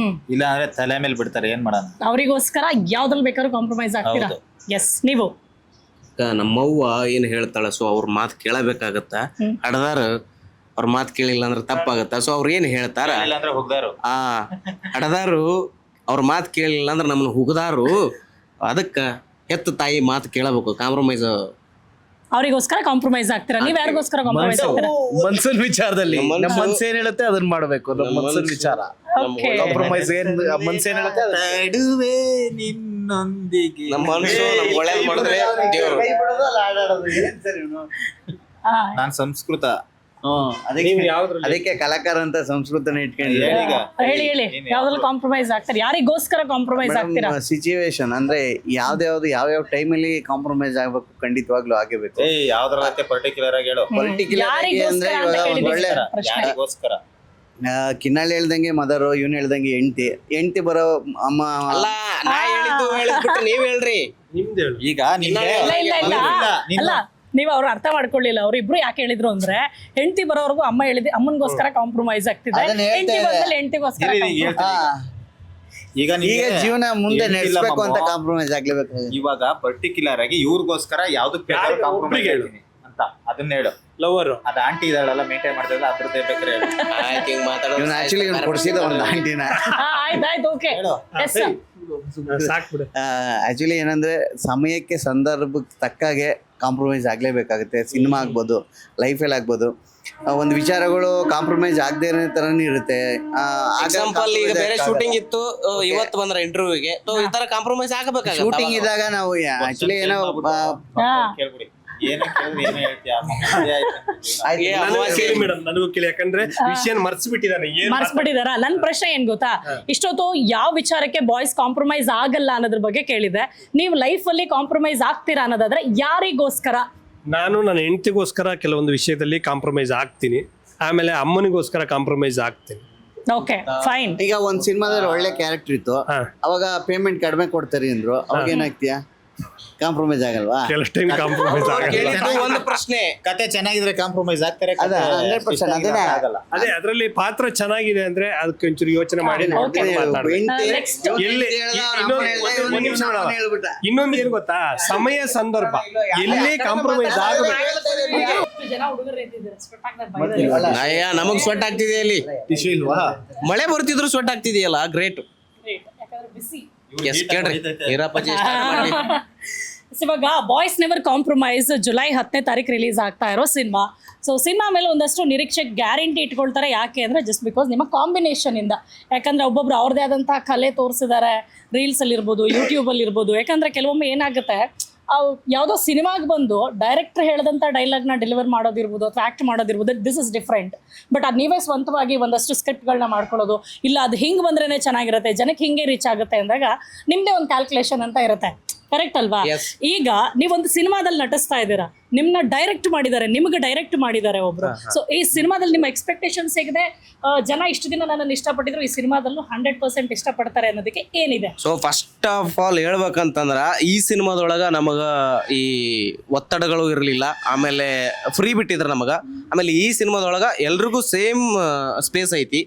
ಇಲ್ಲ ಅಂದ್ರೆ ತಲೆ ಮೇಲೆ ಬಿಡ್ತಾರೆ, ಏನ್ ಮಾಡೋಣ. ಅವರಿಗೋಸ್ಕರ ಯಾವ್ದ್ರಲ್ಲಿ ಬೇಕಾದ್ರೂ ಕಾಂಪ್ರಮೈಸ್ ಆಗ್ತೀರಾ? ಎಸ್. ನೀವು ನಮ್ಮವ್ವ ಏನ್ ಹೇಳ್ತಾಳ, ಸೊ ಅವ್ರ ಮಾತು ಕೇಳಬೇಕಾಗತ್ತ. ಹಡದಾರ ಅವ್ರ ಮಾತು ಕೇಳಿಲ್ಲ ಅಂದ್ರೆ ತಪ್ಪಾಗತ್ತ. ಸೊ ಅವ್ರ ಏನ್ ಹೇಳ್ತಾರ, ಇಲ್ಲ ಅಂದ್ರೆ ಹೋಗ್ದಾರು. ಹಡದಾರು ಅವ್ರ ಮಾತು ಕೇಳಿಲ್ಲ ಅಂದ್ರೆ ನಮ್ಮನ್ನ ಹುಗದಾರು. ಅದಕ್ಕ ಹೆತ್ತ ತಾಯಿ ಮಾತು ಕೇಳಬೇಕು. ಕಾಂಪ್ರಮೈಸ್ ಅವರಿಗೋಸ್ಕರ ಕಾಂಪ್ರಮೈಸ್ ಆಗ್ತೀರಾ? ನೀವ್ ಯಾರಿಗೋಸ್ಕರ ಕಾಂಪ್ರಮೈಸ್ ಆಗ್ತೀರಾ? ಮನ್ಸಿನ ವಿಚಾರದಲ್ಲಿ ನಮ್ಮ ನಮ್ಮ ಮನ್ಸು ಏನ್ ಹೇಳುತ್ತೆ ಅದನ್ನ ಮಾಡ್ಬೇಕು. ನಮ್ಮ ಮನ್ಸಿನ ವಿಚಾರ Okay. ಕಾಂಪ್ರಮೈಸ್ ಏನ್ ಮನ್ಸು ಏನ್ ಹೇಳುತ್ತೆ ಅದನ್ನ ತಡುವೆ ನಿನ್ನೊಂದಿಗೆ. ನಮ್ಮ ಮನಸ್ಸು ನಮ್ಗೆ ಒಳ್ಳೇದ್ ಮಾಡಿದ್ರೆ ದೇವ್ರು. ಹಾ, ನಾನ್ ಸಂಸ್ಕೃತ. ಅದಕ್ಕೆ ಅದಕ್ಕೆ ಕಲಾಕಾರ ಅಂತ ಸಂಸ್ಕೃತನ ಇಟ್ಕೊಂಡಿದ್ದೀವಿ. ಹೇಳೀಗ. ಹೇಳಿ ಯಾವ್ದ್ರಲ್ಲಿ ಕಾಂಪ್ರಮೈಸ್ ಆಗ್ತಾರೆ? ಯಾರಿಗೋಸ್ಕರ ಕಾಂಪ್ರಮೈಸ್ ಆಗ್ತೀರಾ? ಸಿಚುವೇಶನ್ ಅಂದ್ರೆ ಯಾವ ಟೈಮಲ್ಲಿ ಕಾಂಪ್ರಮೈಸ್ ಆಗ್ಬೇಕು, ಖಂಡಿತವಾಗ್ಲೂ ಆಗಬೇಕು. ಯಾವ್ದ್ರಲ್ಲತ್ತೆ ಪರ್ಟಿಕ್ಯುಲರ್ ಆಗಿ ಹೇಳು. ಪರ್ಟಿಕ್ಯುಲರ್ ಆಗಿ ಅಂದ್ರೆ ಯಾರಿಗೋಸ್ಕರ ಅಂತ ಇವಾಗ ಒಂದ್ ಕೇಳಿದ್ದೀನಿ. ಒಳ್ಳೆ ಪ್ರಶ್ನೆ. ಯಾರಿಗೋಸ್ಕರ? ಕಿನ್ನಾಳ್ ಹೇಳ್ದಂಗೆ ಮದರು, ಇವ್ನು ಹೇಳ್ದಂಗೆ ಹೆಂಡತಿ ಬರೋ ಅಮ್ಮ. ಅಲ್ಲ, ನಾ ಹೇಳಿದ್ಬಿಟ್ಟು ನೀವ್ ಹೇಳ್ರಿ. ನಿಮ್ದು ಹೇಳು. ಈಗ ನಿಮ್ಗೆ ಇಲ್ಲ ಅಲ್ಲ, ನೀವು ಅವ್ರು ಅರ್ಥ ಮಾಡ್ಕೊಳ್ಳಿಲ್ಲ. ಅವ್ರು ಇಬ್ರು ಯಾಕೆ ಹೇಳಿದ್ರು ಅಂದ್ರೆ, ಹೆಂಡತಿ ಬರೋವರೆಗೂ ಅಮ್ಮ ಹೇಳಿದೆ, ಅಮ್ಮನ್ಗೋಸ್ಕರ ಕಾಂಪ್ರಮೈಸ್ ಆಗ್ತಿದೆ. ಅದನ್ನ ಹೇಳ್ತಾ ಹೆಂಡತಿ ಇದೆ. ಬಂದ್ಮೇಲೆ ಹೆಂಡತಿಗೋಸ್ಕರ ಈಗ ಈಗ ಜೀವನ ಮುಂದೆ ಹೇಳ್ತಿಲ್ಲ ನಡೆಸಬೇಕು ಅಂತ ಮಾಮ. ಕಾಂಪ್ರಮೈಸ್ ಆಗ್ಲೇಬೇಕು. ಇವಾಗ ಪರ್ಟಿಕ್ಯುಲರ್ ಆಗಿ ಇವ್ರಿಗೋಸ್ಕರ ಯಾವ್ದಕ್ ಕಾಂಪ್ರಮೈಸ್ ಅಂತ ಅದನ್ನ ಹೇಳು. ಲವರು ಅದ ಆಂಟಿ ಇದಾಳಲ್ಲ ಮೇಂಟೈನ್ ಮಾಡ್ತಿಲ್ಲ, ಅದ್ರದ್ದೇ ಬೇಕಾದ್ರೆ ಹೇಳು. ಆಯ್ತು, ಹಿಂಗ್ ಮಾತಾಡೋದು ಇವ್ನು ಆಕ್ಚುಲಿ ಕೊಡ್ಸಿದ ಒಂದು ಆಂಟಿನ. ಆಯ್ತಾಯ್ತು, ಓಕೆ. ಎಸ್ ಸಾಕ್ಬಿಡು. ಆಕ್ಚುಲಿ ಏನಂದ್ರೆ ಸಮಯಕ್ಕೆ ಸಂದರ್ಭಕ್ಕೆ ತಕ್ಕಾಗೆ ಕಾಂಪ್ರಮೈಸ್ ಆಗ್ಲೇಬೇಕಾಗುತ್ತೆ. ಸಿನಿಮಾ ಆಗ್ಬೋದು, ಲೈಫಲ್ಲಿ ಆಗ್ಬೋದು. ಒಂದು ವಿಚಾರಗಳು ಕಾಂಪ್ರಮೈಸ್ ಆಗದೆ ಇರೋ ತರನೇ ಇರುತ್ತೆ. ಎಕ್ಸಾಂಪಲ್ ಈಗ ಬೇರೆ ಶೂಟಿಂಗ್ ಇತ್ತು, ಇವತ್ತು ಬಂದ್ರ ಇಂಟರ್ವ್ಯೂಗೆ, ಈ ತರ ಕಾಂಪ್ರಮೈಸ್ ಆಗಬೇಕಾಗುತ್ತೆ. ಶೂಟಿಂಗ್ ಇದ್ದಾಗ ನಾವು ಆಕ್ಚುಲಿ ಏನೋ ಕೇಳ್ಬಿಡಿ, ಏನೋ ಕೇಳಿದ್ರೆ ಏನೋ ಹೇಳ್ತೀಯ. ಕೇಳಿ ಮೇಡಮ್, ನನಗೂ ಕೇಳಿ. ಯಾಕಂದ್ರೆ ವಿಷಯ ಮರ್ಸ್ಬಿಟ್ಟಿದ್ದಾನೆ. ಮರ್ಸ್ಬಿಟ್ಟಿದಾರ. ನನ್ ಪ್ರಶ್ನೆ ಏನ್ ಗೊತ್ತಾ, ಇಷ್ಟೊತ್ತು ಯಾವ ವಿಚಾರಕ್ಕೆ ಬಾಯ್ಸ್ ಕಾಂಪ್ರಮೈಸ್ ಆಗಲ್ಲ ಅನ್ನೋದ್ರ ಬಗ್ಗೆ ಕೇಳಿದೆ. ನೀವು ಲೈಫ್ ಅಲ್ಲಿ ಕಾಂಪ್ರಮೈಸ್ ಆಗ್ತೀರಾ ಅನ್ನೋದಾದ್ರೆ ಯಾರಿಗೋಸ್ಕರ? ನಾನು ನನ್ನ ಹೆಂಡತಿಗೋಸ್ಕರ ಕೆಲವೊಂದು ವಿಷಯದಲ್ಲಿ ಕಾಂಪ್ರಮೈಸ್ ಆಗ್ತೀನಿ. ಆಮೇಲೆ ಅಮ್ಮನಿಗೋಸ್ಕರ ಕಾಂಪ್ರಮೈಸ್ ಆಗ್ತೀನಿ. Okay, fine. ಈಗ ಒಂದ್ ಸಿನಿಮಾದಲ್ಲಿ ಒಳ್ಳೆ ಕ್ಯಾರೆಕ್ಟರ್ ಇತ್ತು, ಅವಾಗ ಪೇಮೆಂಟ್ ಕಡಿಮೆ ಕೊಡ್ತಾರೆ ಅಂದ್ರು, ಅವಾಗ ಏನಾಗ್ತೀಯಾ? ಕಾಂಪ್ರಮೈಸ್ ಆಗಲ್ವಾ? ಕೆಲವು ಟೈಮ್ ಕಾಂಪ್ರಮೈಸ್ ಆಗಲ್ಲ. ಒಂದು ಪ್ರಶ್ನೆ, ಕತೆ ಚೆನ್ನಾಗಿದ್ರೆ ಕಾಂಪ್ರಮೈಸ್ ಆಗ್ತಾರೆ. ಅದ 100% ಅದನ್ನೇ ಆಗಲ್ಲ. ಅದೇ ಅದ್ರಲ್ಲಿ ಪಾತ್ರ ಚೆನ್ನಾಗಿದೆ ಅಂದ್ರೆ ಅದಕ್ಕೆ ಒಂಚೂರು ಯೋಚನೆ ಮಾಡಿ ನೋಡ್ಕೊಂಡು ಮಾತಾಡ್ಬೇಕು. ನೆಕ್ಸ್ಟ್ ಎಲ್ಲಿ ಇನ್ನೊಂದು ಏನ್ ಗೊತ್ತಾ, ಸಮಯ ಸಂದರ್ಭ ಎಲ್ಲಿ ಕಾಂಪ್ರಮೈಸ್ ಆಗಬೇಕು. ಜನ ಹುಡುಗರು ಇದ್ದಾರೆ, ಅಯ್ಯ ನಮಗ್ ಸ್ವೆಟ್ ಆಗ್ತಿದೆ ಅಲ್ಲಿ. ಮಳೆ ಬರ್ತಿದ್ರು ಸ್ವೆಟ್ ಆಗ್ತಿದೆಯಲ್ಲ, ಗ್ರೇಟ್. ಯಾಕಂದ್ರೆ ಬಿಸಿ. ಎಸ್ ಕೇಳ್ರಿ, ಹೀರಾಪಜಿ start ಮಾಡ್ಲಿ. ಇವಾಗ ಬಾಯ್ಸ್ ನೆವರ್ ಕಾಂಪ್ರಮೈಸ್ ಜುಲೈ 10ನೇ ತಾರೀಕು ರಿಲೀಸ್ ಆಗ್ತಾ ಇರೋ ಸಿನಿಮಾ. ಸೊ ಸಿನಿಮಾ ಮೇಲೆ ಒಂದಷ್ಟು ನಿರೀಕ್ಷೆ ಗ್ಯಾರಂಟಿ ಇಟ್ಕೊಳ್ತಾರೆ. ಯಾಕೆ ಅಂದರೆ ಜಸ್ಟ್ ಬಿಕಾಸ್ ನಿಮ್ಮ ಕಾಂಬಿನೇಷನ್ ಇಂದ. ಯಾಕಂದ್ರೆ ಒಬ್ಬೊಬ್ರು ಅವ್ರದ್ದೇ ಆದಂತಹ ಕಲೆ ತೋರಿಸಿದ್ದಾರೆ, ರೀಲ್ಸಲ್ಲಿ ಇರ್ಬೋದು, ಯೂಟ್ಯೂಬಲ್ಲಿ ಇರ್ಬೋದು. ಯಾಕಂದ್ರೆ ಕೆಲವೊಮ್ಮೆ ಏನಾಗುತ್ತೆ, ಯಾವುದೋ ಸಿನಿಮಾಗೆ ಬಂದು ಡೈರೆಕ್ಟರ್ ಹೇಳಿದಂಥ ಡೈಲಾಗ್ನ ಡೆಲಿವರ್ ಮಾಡೋದಿರ್ಬೋದು ಅಥವಾ ಆ್ಯಕ್ಟ್ ಮಾಡೋದಿರ್ಬೋದು, ದಿಸ್ ಇಸ್ ಡಿಫ್ರೆಂಟ್. ಬಟ್ ಅದು ನೀವೇ ಸ್ವಂತವಾಗಿ ಒಂದಷ್ಟು ಸ್ಕ್ರಿಪ್ಟ್ಗಳನ್ನ ಮಾಡ್ಕೊಳ್ಳೋದು, ಇಲ್ಲ ಅದು ಹಿಂಗೆ ಬಂದ್ರೇ ಚೆನ್ನಾಗಿರುತ್ತೆ, ಜನಕ್ಕೆ ಹಿಂಗೆ ರೀಚ್ ಆಗುತ್ತೆ ಅಂದಾಗ ನಿಮ್ಮದೇ ಒಂದು ಕ್ಯಾಲ್ಕುಲೇಷನ್ ಅಂತ ಇರುತ್ತೆ. ಕರೆಕ್ಟ್ ಅಲ್ವಾ? ಈಗ ನೀವೊಂದು ಸಿನಿಮಾದಲ್ಲಿ ನಟಿಸ್ತಾ ಇದ್ದೀರಾ, ನಿಮ್ನ ಡೈರೆಕ್ಟ್ ಮಾಡಿದ್ದಾರೆ, ನಿಮ್ಗೆ ಡೈರೆಕ್ಟ್ ಮಾಡಿದ್ದಾರೆ ಒಬ್ರು. ಸೊ ಈ ಸಿನಿಮಾದಲ್ಲಿ ನಿಮ್ಮ ಎಕ್ಸ್ಪೆಕ್ಟೇಷನ್ಸ್ ಹೇಗಿದೆ? ಜನ ಇಷ್ಟು ದಿನ ನನ್ನನ್ನು ಇಷ್ಟಪಟ್ಟಿದ್ರು, ಈ ಸಿನಿಮಾದಲ್ಲೂ 100% ಇಷ್ಟಪಡ್ತಾರೆ ಅನ್ನೋದಕ್ಕೆ ಏನಿದೆ? ಸೊ ಫಸ್ಟ್ ಆಫ್ ಆಲ್ ಹೇಳ್ಬೇಕಂತಂದ್ರ, ಈ ಸಿನಿಮಾದೊಳಗ ನಮಗ ಈ ಒತ್ತಡಗಳು ಇರಲಿಲ್ಲ. ಆಮೇಲೆ ಫ್ರೀ ಬಿಟ್ಟಿದ್ರ ನಮಗ. ಆಮೇಲೆ ಈ ಸಿನಿಮಾದೊಳಗ ಎಲ್ರಿಗೂ ಸೇಮ್ ಸ್ಪೇಸ್ ಐತಿ,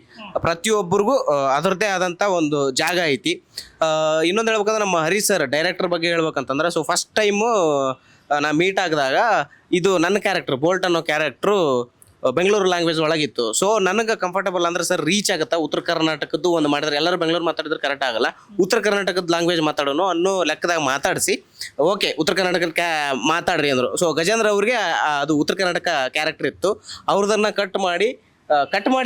ಪ್ರತಿಯೊಬ್ಬರಿಗೂ ಅದರದ್ದೇ ಆದಂತ ಒಂದು ಜಾಗ ಐತಿ. ಇನ್ನೊಂದು ಹೇಳ್ಬೇಕಂದ್ರೆ, ನಮ್ಮ ಹರಿ ಸರ್ ಡೈರೆಕ್ಟರ್ ಬಗ್ಗೆ ಹೇಳ್ಬೇಕಂತಂದ್ರೆ, ಸೊ ಫಸ್ಟ್ ಟೈಮು ನಾ ಮೀಟ್ ಆಗಿದಾಗ ಇದು ನನ್ನ ಕ್ಯಾರೆಕ್ಟರ್ ಬೋಲ್ಟ್ ಅನ್ನೋ ಕ್ಯಾರೆಕ್ಟ್ರು ಬೆಂಗಳೂರು ಲ್ಯಾಂಗ್ವೇಜ್ ಒಳಗಿತ್ತು. ಸೊ ನನಗೆ ಕಂಫರ್ಟಬಲ್ ಅಂದ್ರೆ ಸರ್ ರೀಚ್ ಆಗುತ್ತಾ, ಉತ್ತರ ಕರ್ನಾಟಕದ್ದು ಒಂದು ಮಾಡಿದ್ರೆ, ಎಲ್ಲರೂ ಬೆಂಗಳೂರು ಮಾತಾಡಿದ್ರೆ ಕರೆಕ್ಟ್ ಆಗಲ್ಲ, ಉತ್ತರ ಕರ್ನಾಟಕದ ಲ್ಯಾಂಗ್ವೇಜ್ ಮಾತಾಡೋನು ಅನ್ನೋ ಲೆಕ್ಕದಾಗ ಮಾತಾಡಿಸಿ, ಓಕೆ ಉತ್ತರ ಕರ್ನಾಟಕಕ್ಕೆ ಮಾತಾಡ್ರಿ ಅಂದರು. ಸೊ ಗಜೇಂದ್ರ ಅವ್ರಿಗೆ ಅದು ಉತ್ತರ ಕರ್ನಾಟಕ ಕ್ಯಾರೆಕ್ಟರ್ ಇತ್ತು, ಅವ್ರದನ್ನ ಕಟ್ ಮಾಡಿ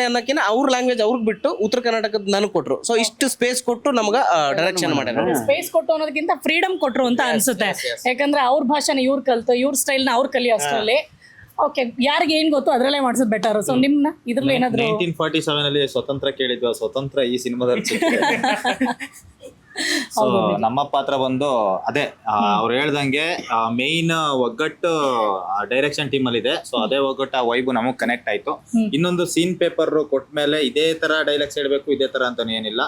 ಅನ್ನೋಕ್ಕಿಂತ ಅವ್ರ ಲ್ಯಾಂಗ್ವೇಜ್ ಅವ್ರಿಗೆ ಬಿಟ್ಟು ಉತ್ತರ ಕರ್ನಾಟಕದ ನನಗೆ ಕೊಟ್ಟರು. ಸೊ ಇಷ್ಟು ಸ್ಪೇಸ್ ಕೊಟ್ಟು ನಮ್ಗೆ ಡೈರೆಕ್ಷನ್ ಮಾಡ್ಯಾರ. ಸ್ಪೇಸ್ ಕೊಟ್ಟು ಅನ್ನೋದಕ್ಕಿಂತ ಫ್ರೀಡಮ್ ಕೊಟ್ರು ಅಂತ ಅನ್ಸುತ್ತೆ. ಯಾಕಂದ್ರೆ ಅವ್ರ ಭಾಷೆನ ಇವ್ರು ಕಲ್ತು, ಇವ್ರ ಸ್ಟೈಲ್ನ ಅವ್ರು ಕಲಿಯೋ ಅಷ್ಟರಲ್ಲಿ ಓಕೆ, ಯಾರಿಗೆ ಏನ್ ಗೊತ್ತು ಅದ್ರಲ್ಲೇ ಮಾಡಿಸೋದು ಬೆಟರ್. ಸೊ ನಿಮ್ನ ಇದ್ರಲ್ಲಿ ಏನಾದ್ರು 1947 ಅಲ್ಲಿ ಸ್ವತಂತ್ರ ಕೇಳಿದ್ವಿ, ಸ್ವತಂತ್ರ ಈ ಸಿನಿಮಾದಲ್ಲಿ ಸೊ ನಮ್ಮ ಪಾತ್ರ ಬಂದು ಅದೇ ಅವ್ರು ಹೇಳ್ದಂಗೆ ಮೇನ್ ಒಗ್ಗಟ್ಟು ಡೈರೆಕ್ಷನ್ ಟೀಮ್ ಅಲ್ಲಿ ಇದೆ. ಸೊ ಅದೇ ಒಗ್ಗಟ್ಟು ಆ ವೈಬು ನಮಗ್ ಕನೆಕ್ಟ್ ಆಯ್ತು. ಇನ್ನೊಂದು ಸೀನ್ ಪೇಪರ್ ಕೊಟ್ಮೇಲೆ ಇದೇ ತರ ಡೈಲಾಗ್ಸ್ ಹೇಳ್ಬೇಕು, ಇದೇ ತರ ಅಂತಾನು ಏನಿಲ್ಲ.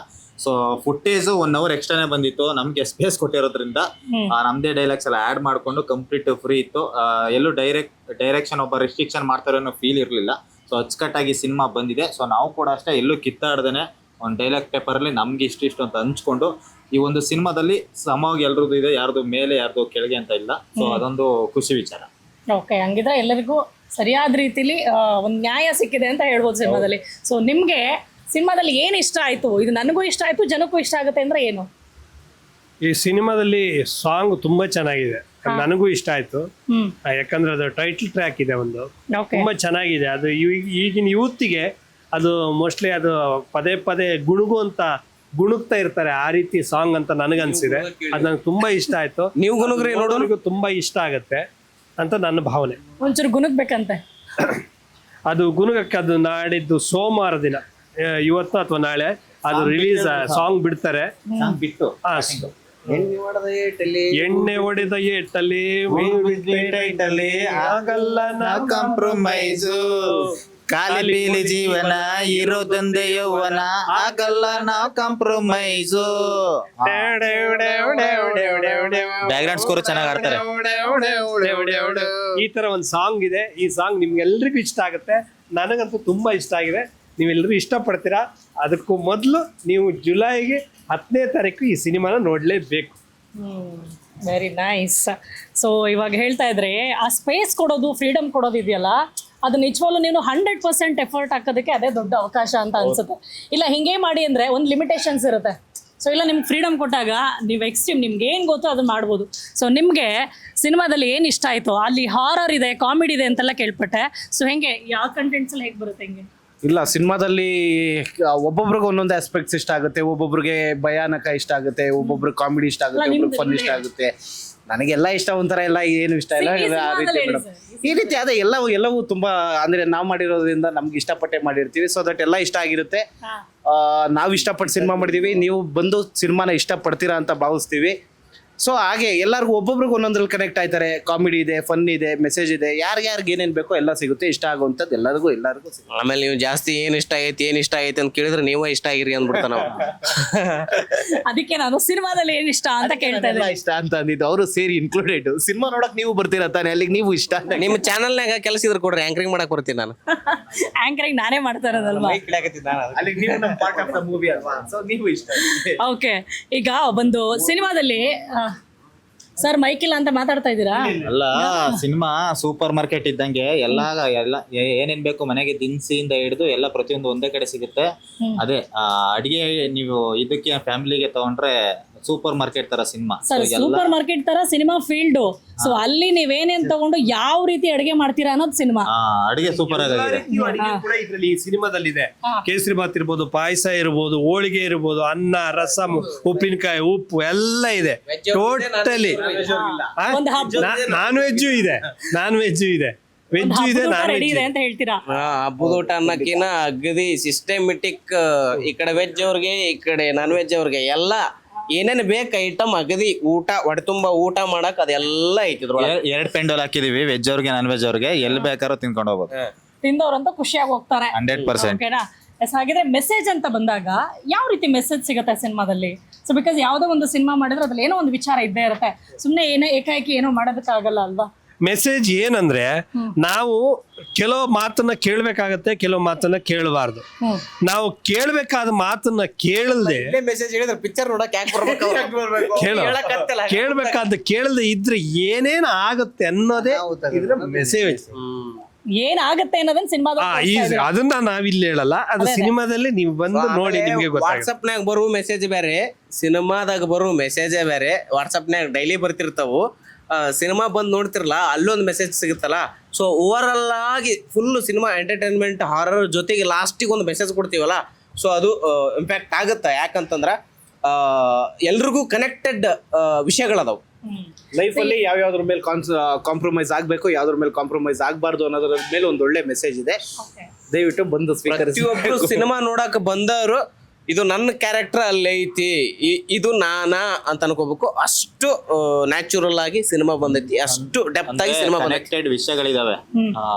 ಸೊ ಫುಟೇಜ್ 1 hour ಎಕ್ಸ್ಟ್ರಾನೇ ಬಂದಿತ್ತು, ನಮ್ಗೆ ಸ್ಪೇಸ್ ಕೊಟ್ಟಿರೋದ್ರಿಂದ ನಮ್ದೇ ಡೈಲಾಗ್ಸ್ ಎಲ್ಲ ಆಡ್ ಮಾಡ್ಕೊಂಡು ಕಂಪ್ಲೀಟ್ ಫ್ರೀ ಇತ್ತು. ಎಲ್ಲೂ ಡೈರೆಕ್ಷನ್ ಒಬ್ಬ ರೆಸ್ಟ್ರಿಕ್ಷನ್ ಮಾಡ್ತಾರೆ ಅನ್ನೋ ಫೀಲ್ ಇರ್ಲಿಲ್ಲ. ಸೊ ಅಚ್ಚುಕಟ್ಟಾಗಿ ಸಿನಿಮಾ ಬಂದಿದೆ. ಸೊ ನಾವು ಕೂಡ ಅಷ್ಟೇ ಎಲ್ಲೂ ಕಿತ್ತಾಡ್ದೇನೆ ಒಂದು ಡೈಲಾಗ್ ಪೇಪರಲ್ಲಿ ನಮ್ಗೆ ಇಷ್ಟು ಅಂತ ಹಂಚ್ಕೊಂಡು ಈ ಒಂದು ಸಿನಿಮಾದಲ್ಲಿ ಸಮವಾಗಿ ಎಲ್ರದ್ದು ಇದೆ, ಯಾರ್ದು ಮೇಲೆ ಯಾರ್ದು ಕೆಳಗೆ ಅಂತ ಇಲ್ಲ. ಸೊ ಅದೊಂದು ಖುಷಿ ವಿಚಾರ. ಓಕೆ, ಹಂಗಿದ್ರೆ ಎಲ್ಲರಿಗೂ ಸರಿಯಾದ ರೀತಿಲಿ ಒಂದು ನ್ಯಾಯ ಸಿಕ್ಕಿದೆ ಅಂತ ಹೇಳ್ಬೋದು ಸಿನಿಮಾದಲ್ಲಿ. ಸೊ ನಿಮಗೆ ಸಿನಿಮಾದಲ್ಲಿ ಏನು ಇಷ್ಟ ಆಯಿತು? ಇದು ನನಗೂ ಇಷ್ಟ ಆಯಿತು, ಜನಕ್ಕೂ ಇಷ್ಟ ಆಗುತ್ತೆ ಅಂದರೆ ಏನು? ಈ ಸಿನಿಮಾದಲ್ಲಿ ಸಾಂಗ್ ತುಂಬಾ ಚೆನ್ನಾಗಿದೆ, ನನಗೂ ಇಷ್ಟ ಆಯ್ತು. ಯಾಕಂದ್ರೆ ಅದು ಟೈಟಲ್ ಟ್ರ್ಯಾಕ್ ಇದೆ ಒಂದು, ಓಕೆ, ತುಂಬಾ ಚೆನ್ನಾಗಿದೆ. ಅದು ಈಗಿನ ಯೂತ್ಗೆ ಅದು ಮೋಸ್ಟ್ಲಿ ಅದು ಪದೇ ಪದೇ ಗುಣುಗ್ತಾ ಇರ್ತಾರೆ, ಆ ರೀತಿ ಸಾಂಗ್ ಅಂತ ನನಗನ್ಸಿದೆ. ಅದು ನಂಗೆ ತುಂಬಾ ಇಷ್ಟ ಆಯ್ತು. ನೀವು ಗುನುಗ್ರಿ ನೋಡೋರಿಗೂ ತುಂಬಾ ಇಷ್ಟ ಆಗತ್ತೆ ಅಂತ ನನ್ನ ಭಾವನೆ. ಒಂಚೂರು ಗುಣಗ್ಬೇಕಂತೆ. ಅದು ಗುನುಗಕ್ಕೆ ಅದು ನಾಡಿದ್ದು ಸೋಮವಾರ ದಿನ, ಇವತ್ತು ಅಥವಾ ನಾಳೆ ಅದು ರಿಲೀಸ್ ಸಾಂಗ್ ಬಿಡ್ತಾರೆ. ಬಿಟ್ಟು ಎಣ್ಣೆ ಹೊಡೆದ ಏಟಲ್ಲಿ ಆಗಲ್ಲ ನಾವು ಕಾಂಪ್ರಮೈಸು, ಖಾಲಿ ಪೀಲಿ ಜೀವನ ಇರೋದೊಂದೇ ಯೌವನ, ಆಗಲ್ಲ ನಾವು ಕಾಂಪ್ರಮೈಸು. ಬ್ಯಾಕ್ಗ್ರೌಂಡ್ ಸ್ಕೋರ್ ಚೆನ್ನಾಗಿ ಆಡ್ತಾರೆ. ಈ ತರ ಒಂದು ಸಾಂಗ್ ಇದೆ. ಈ ಸಾಂಗ್ ನಿಮ್ಗೆಲ್ರಿಗೂ ಇಷ್ಟ ಆಗುತ್ತೆ, ನನಗಂತೂ ತುಂಬಾ ಇಷ್ಟ ಆಗಿದೆ. ನೀವೆಲ್ಲರೂ ಇಷ್ಟಪಡ್ತೀರಾ. ಅದಕ್ಕೂ ಮೊದಲು ನೀವು ಜುಲೈಗೆ 10ನೇ ತಾರೀಕು ಈ ಸಿನಿಮಾನ ನೋಡಲೇಬೇಕು. Very nice. ಸೊ ಇವಾಗ ಹೇಳ್ತಾ ಇದ್ರೆ ಆ ಸ್ಪೇಸ್ ಕೊಡೋದು, ಫ್ರೀಡಮ್ ಕೊಡೋದು ಇದೆಯಲ್ಲ, ಅದು ನಿಜವಾಗ್ಲೂ ನೀವು 100% ಎಫರ್ಟ್ ಹಾಕೋದಕ್ಕೆ ಅದೇ ದೊಡ್ಡ ಅವಕಾಶ ಅಂತ ಅನ್ಸುತ್ತೆ. ಇಲ್ಲ ಹಿಂಗೆ ಮಾಡಿ ಅಂದರೆ ಒಂದು ಲಿಮಿಟೇಷನ್ಸ್ ಇರುತ್ತೆ. ಸೊ ಇಲ್ಲ ನಿಮ್ಗೆ ಫ್ರೀಡಮ್ ಕೊಟ್ಟಾಗ ನೀವು ಎಕ್ಸ್ಟ್ರೀಮ್ ನಿಮ್ಗೆ ಏನು ಗೊತ್ತೋ ಅದನ್ನ ಮಾಡ್ಬೋದು. ಸೊ ನಿಮಗೆ ಸಿನಿಮಾದಲ್ಲಿ ಏನು ಇಷ್ಟ ಆಯಿತು? ಅಲ್ಲಿ ಹಾರರ್ ಇದೆ, ಕಾಮಿಡಿ ಇದೆ ಅಂತೆಲ್ಲ ಕೇಳ್ಪಟ್ಟೆ. ಸೊ ಹೆಂಗೆ ಯಾವ ಕಂಟೆಂಟ್ಸ್ ಎಲ್ಲ ಹೇಗೆ ಬರುತ್ತೆ ಹೆಂಗೆ? ಇಲ್ಲ, ಸಿನಿಮಾದಲ್ಲಿ ಒಬ್ಬೊಬ್ರಿಗೆ ಒಂದೊಂದು ಆಸ್ಪೆಕ್ಟ್ಸ್ ಇಷ್ಟ ಆಗುತ್ತೆ. ಒಬ್ಬೊಬ್ರಿಗೆ ಭಯಾನಕ ಇಷ್ಟ ಆಗುತ್ತೆ, ಒಬ್ಬೊಬ್ರಿಗೆ ಕಾಮಿಡಿ ಇಷ್ಟ ಆಗುತ್ತೆ, ಒಬ್ಬೊಬ್ರಿಗೆ ಫನ್ ಇಷ್ಟ ಆಗುತ್ತೆ. ನನಗೆಲ್ಲ ಇಷ್ಟ ಒಂಥರ, ಎಲ್ಲ ಏನು ಇಷ್ಟ ಇಲ್ಲ ಆ ರೀತಿ ಮೇಡಮ್. ಈ ರೀತಿ ಅದೇ ಎಲ್ಲವೂ ತುಂಬಾ ಅಂದ್ರೆ ನಾವು ಮಾಡಿರೋದ್ರಿಂದ ನಮ್ಗೆ ಇಷ್ಟಪಟ್ಟೆ ಮಾಡಿರ್ತೀವಿ. ಸೊ ದಟ್ ಎಲ್ಲ ಇಷ್ಟ ಆಗಿರುತ್ತೆ. ನಾವು ಇಷ್ಟಪಟ್ಟು ಸಿನಿಮಾ ಮಾಡಿದೀವಿ, ನೀವು ಬಂದು ಸಿನಿಮಾನ ಇಷ್ಟಪಡ್ತೀರಾ ಅಂತ ಭಾವಿಸ್ತೀವಿ. ಸೊ ಹಾಗೆ ಎಲ್ಲರಿಗೂ ಒಬ್ಬೊಬ್ರಿಗೆ ಒಂದೊಂದ್ರಲ್ಲಿ ಕನೆಕ್ಟ್ ಆಯ್ತಾರೆ. ಕಾಮಿಡಿ ಇದೆ, ಫನ್ ಇದೆ, ಮೆಸೇಜ್ ಇದೆ, ಯಾರ್ಯಾರಿಗೆ ಏನೇನು ಬೇಕೋ ಎಲ್ಲ ಸಿಗುತ್ತೆ. ಇಷ್ಟ ಆಗುವಂಥದ್ದು ಎಲ್ಲರಿಗೂ ಸಿಗುತ್ತೆ. ಆಮೇಲೆ ನೀವು ಜಾಸ್ತಿ ಏನ್ ಇಷ್ಟ ಆಗೈತಿ ಅಂತ ಕೇಳಿದ್ರೆ ನೀವೇ ಇಷ್ಟ ಆಗಿರಿ ಅಂದ್ಬಿಡ್ತಾನ ನಾವು. ಅದಕ್ಕೆ ನಾನು ಸಿನಿಮಾದಲ್ಲಿ ಏನು ಇಷ್ಟ ಅಂತ ಕೇಳ್ತಾ ಇದ್ದೆ. ಇಷ್ಟ ಅಂತ ಅಂದಿದ್ದು ಅವರು ಸೇರಿ ಇನ್ಕ್ಲೂಡೆಡ್. ಸಿನಿಮಾ ನೋಡಕ್ ನೀವು ಬರ್ತೀರಾ ತಾನೆ, ಅಲ್ಲಿಗೆ ನೀವು ಇಷ್ಟ. ನಿಮ್ಮ ಚಾನಲ್ನಾಗ ಕೆಲಸ ಇದ್ರೆ ಕೊಡ್ರಿ, ಆಂಕರಿಂಗ್ ಮಾಡಕ್ ಬರ್ತೀನಿ ನಾನು. ಆಂಕರಿಂಗ್ ನಾನೇ ಮಾಡ್ತಾ ಇರೋದಲ್ವಾ? ಅಲ್ಲಿಗೆ ನೀವು ನಮ್ಮ ಪಾರ್ಟ್ ಆಫ್ ದ ಮೂವಿ ಅಲ್ವಾ, ಸೊ ನೀವು ಇಷ್ಟ. ಓಕೆ, ಈಗ ಒಂದು ಸಿನಿಮಾದಲ್ಲಿ ಸರ್ ಮೈಕಿಲ್ಲ ಅಂತ ಮಾತಾಡ್ತಾ ಇದ್ದೀರಾ? ಅಲ್ಲ, ಸಿನಿಮಾ ಸೂಪರ್ ಮಾರ್ಕೆಟ್ ಇದ್ದಂಗೆ ಎಲ್ಲ ಏನೇನ್ ಬೇಕು ಮನೆಗೆ ದಿನಸಿಯಿಂದ ಹಿಡಿದು ಎಲ್ಲ ಪ್ರತಿಯೊಂದು ಒಂದೇ ಕಡೆ ಸಿಗುತ್ತೆ. ಅದೇ ಅಡಿಗೆ ನೀವು ಇದಕ್ಕೆ ಫ್ಯಾಮಿಲಿಗೆ ತಗೊಂಡ್ರೆ ಸೂಪರ್ ಮಾರ್ಕೆಟ್ ತರ ಸಿನಿಮಾ. ಸರ್ ಸೂಪರ್ ಮಾರ್ಕೆಟ್ ತರ ಸಿನಿಮಾ ಫೀಲ್ಡ್. ಸೊ ಅಲ್ಲಿ ನೀವೇನೇನ್ ತಗೊಂಡು ಯಾವ ರೀತಿ ಅಡಿಗೆ ಮಾಡ್ತೀರಾ ಅನ್ನೋದು ಸಿನಿಮಾ. ಅಡಿಗೆ ಸೂಪರ್ ಆಗಿದೆ. ಇದ್ರಲ್ಲಿ ಈ ಸಿನಿಮಾದಲ್ಲಿದೆ. ಕೇಸರಿ ಬಾತ್ ಇರ್ಬೋದು, ಪಾಯಸ ಇರ್ಬೋದು, ಹೋಳಿಗೆ ಇರ್ಬೋದು, ಅನ್ನ, ರಸಂ, ಉಪ್ಪಿನಕಾಯಿ, ಉಪ್ಪು ಎಲ್ಲ ಇದೆ ಟೋಟಲಿ. ಒಂದು ಹಬ್ಬ ನಾನ್ ವೆಜ್ಜು ಇದೆ, ವೆಜ್ಜು ಇದೆ, ನಾನ್ ರೆಡಿ ವೆಜ್ ಇದೆ ಅಂತ ಹೇಳ್ತೀರಾ? ಹಬ್ಬದ ಊಟ ಅನ್ನಕ್ಕಿನ ಅಗದಿ ಸಿಸ್ಟಮೆಟಿಕ್. ಈ ಕಡೆ ವೆಜ್ ಅವ್ರಿಗೆ, ಈ ಕಡೆ ನಾನ್ ವೆಜ್ ಅವ್ರಿಗೆ ಎಲ್ಲ ಏನೇನು ಬೇಕು ಐಟಮ್ ಅಗದಿ ಊಟ ಹೊಡೆ ತುಂಬ ಊಟ ಮಾಡಕ್ ಅದೆಲ್ಲ ಐತಿದ್ರು. 2 ಪೆಂಡಲ್ ಹಾಕಿದೀವಿ, ವೆಜ್ ಅವ್ರಿಗೆ ನಾನ್ ವೆಜ್ ಅವ್ರಿಗೆ. ಎಲ್ಲಿ ಬೇಕಾದ್ರೂ ತಿನ್ಕೊಂಡು ಹೋಗ್ಬೋದು. ತಿಂದವ್ರಂತ ಖುಷಿಯಾಗಿ ಹೋಗ್ತಾರೆ. 100%. ಓಕೆನಾ? ಹಾಗಿದ್ರೆ ಮೆಸೇಜ್ ಅಂತ ಬಂದಾಗ ಯಾವ ರೀತಿ ಮೆಸೇಜ್ ಸಿಗುತ್ತೆ ಸಿನಿಮಾದಲ್ಲಿ? ಸೊ ಬಿಕಾಸ್ ಯಾವುದೋ ಒಂದು ಸಿನಿಮಾ ಮಾಡಿದ್ರೆ ಅದ್ರಲ್ಲಿ ಏನೋ ಒಂದು ವಿಚಾರ ಇದ್ದೇ ಇರುತ್ತೆ. ಸುಮ್ಮನೆ ಏಕಾಏಕಿ ಏನೋ ಮಾಡೋದಕ್ಕಾಗಲ್ಲ ಅಲ್ವಾ? ಮೆಸೇಜ್ ಏನಂದ್ರೆ, ನಾವು ಕೆಲವು ಮಾತನ್ನ ಕೇಳ್ಬೇಕಾಗತ್ತೆ, ಕೆಲವು ಮಾತನ್ನ ಕೇಳಬಾರ್ದು. ನಾವು ಕೇಳ್ಬೇಕಾದ ಮಾತನ್ನ ಕೇಳಲ್ದೆ ಮೆಸೇಜ್ ಹೇಳಿದ್ರೆ ಪಿಕ್ಚರ್ ನೋಡಕ್ ಯಾಕೆ ಬರ್ಬೇಕು? ಕೇಳ್ಬೇಕಾದ ಕೇಳದೆ ಇದ್ರೆ ಏನೇನ್ ಆಗುತ್ತೆ ಅನ್ನೋದೇ ಇದ್ರ ಮೆಸೇಜ್. ಏನಾಗತ್ತೆ ಅನ್ನೋದನ್ನ ಸಿನಿಮಾದಲ್ಲಿ ಅದನ್ನ ನಾವಿಲ್ಲಿ ಹೇಳಲ್ಲ, ಅದು ಸಿನಿಮಾದಲ್ಲಿ ನೀವು ಬಂದು ನೋಡಿ ನಿಮ್ಗೆ ಗೊತ್ತಾಗುತ್ತೆ. ವಾಟ್ಸಪ್ನಾಗ ಬರುವ ಮೆಸೇಜ್ ಬೇರೆ, ಸಿನಿಮಾದಾಗ ಬರುವ ಮೆಸೇಜೇ ಬೇರೆ. ವಾಟ್ಸಪ್ನಾಗ ಡೈಲಿ ಬರ್ತಿರ್ತಾವು, ಸಿನಿಮಾ ಬಂದು ನೋಡ್ತಿರಲ್ಲ ಅಲ್ಲೊಂದು ಮೆಸೇಜ್ ಸಿಗುತ್ತಲ್ಲ. ಸೊ ಓವರ್ ಆಗಿ ಫುಲ್ ಸಿನಿಮಾ ಎಂಟರ್ಟೈನ್ಮೆಂಟ್ ಹಾರರ್ ಜೊತೆಗೆ ಲಾಸ್ಟಿಗೆ ಒಂದು ಮೆಸೇಜ್ ಕೊಡ್ತೀವಲ್ಲ, ಸೊ ಅದು ಇಂಪ್ಯಾಕ್ಟ್ ಆಗುತ್ತೆ. ಯಾಕಂತಂದ್ರೆ ಎಲ್ರಿಗೂ ಕನೆಕ್ಟೆಡ್ ವಿಷಯಗಳದಾವು ಲೈಫಲ್ಲಿ ಯಾವ್ಯಾವ್ದ್ರ ಮೇಲೆ ಕಾಂಪ್ರಮೈಸ್ ಆಗ್ಬೇಕು, ಯಾವ್ದ್ರ ಮೇಲೆ ಕಾಂಪ್ರಮೈಸ್ ಆಗ್ಬಾರ್ದು ಅನ್ನೋದ್ರ ಮೇಲೆ ಒಂದು ಒಳ್ಳೆ ಮೆಸೇಜ್ ಇದೆ. ದಯವಿಟ್ಟು ಬಂದು ಪ್ರತಿಯೊಬ್ರು ಸಿನಿಮಾ ನೋಡಕ್ ಬಂದವರು ಇದು ನನ್ನ ಕ್ಯಾರೆಕ್ಟರ್ ಅಲ್ಲಿ ಐತಿ, ಇದು ನಾನಾ ಅಂತ ಅನ್ಕೋಬೇಕು. ಅಷ್ಟು ನ್ಯಾಚುರಲ್ ಆಗಿ ಸಿನಿಮಾ ಬಂದೈತಿ, ಅಷ್ಟು ಡೆಪ್ತ್ ಆಗಿ ಸಿನಿಮಾ ಬಂದೈತಿ. ಕನೆಕ್ಟೆಡ್ ವಿಷಯಗಳಿದಾವೆ.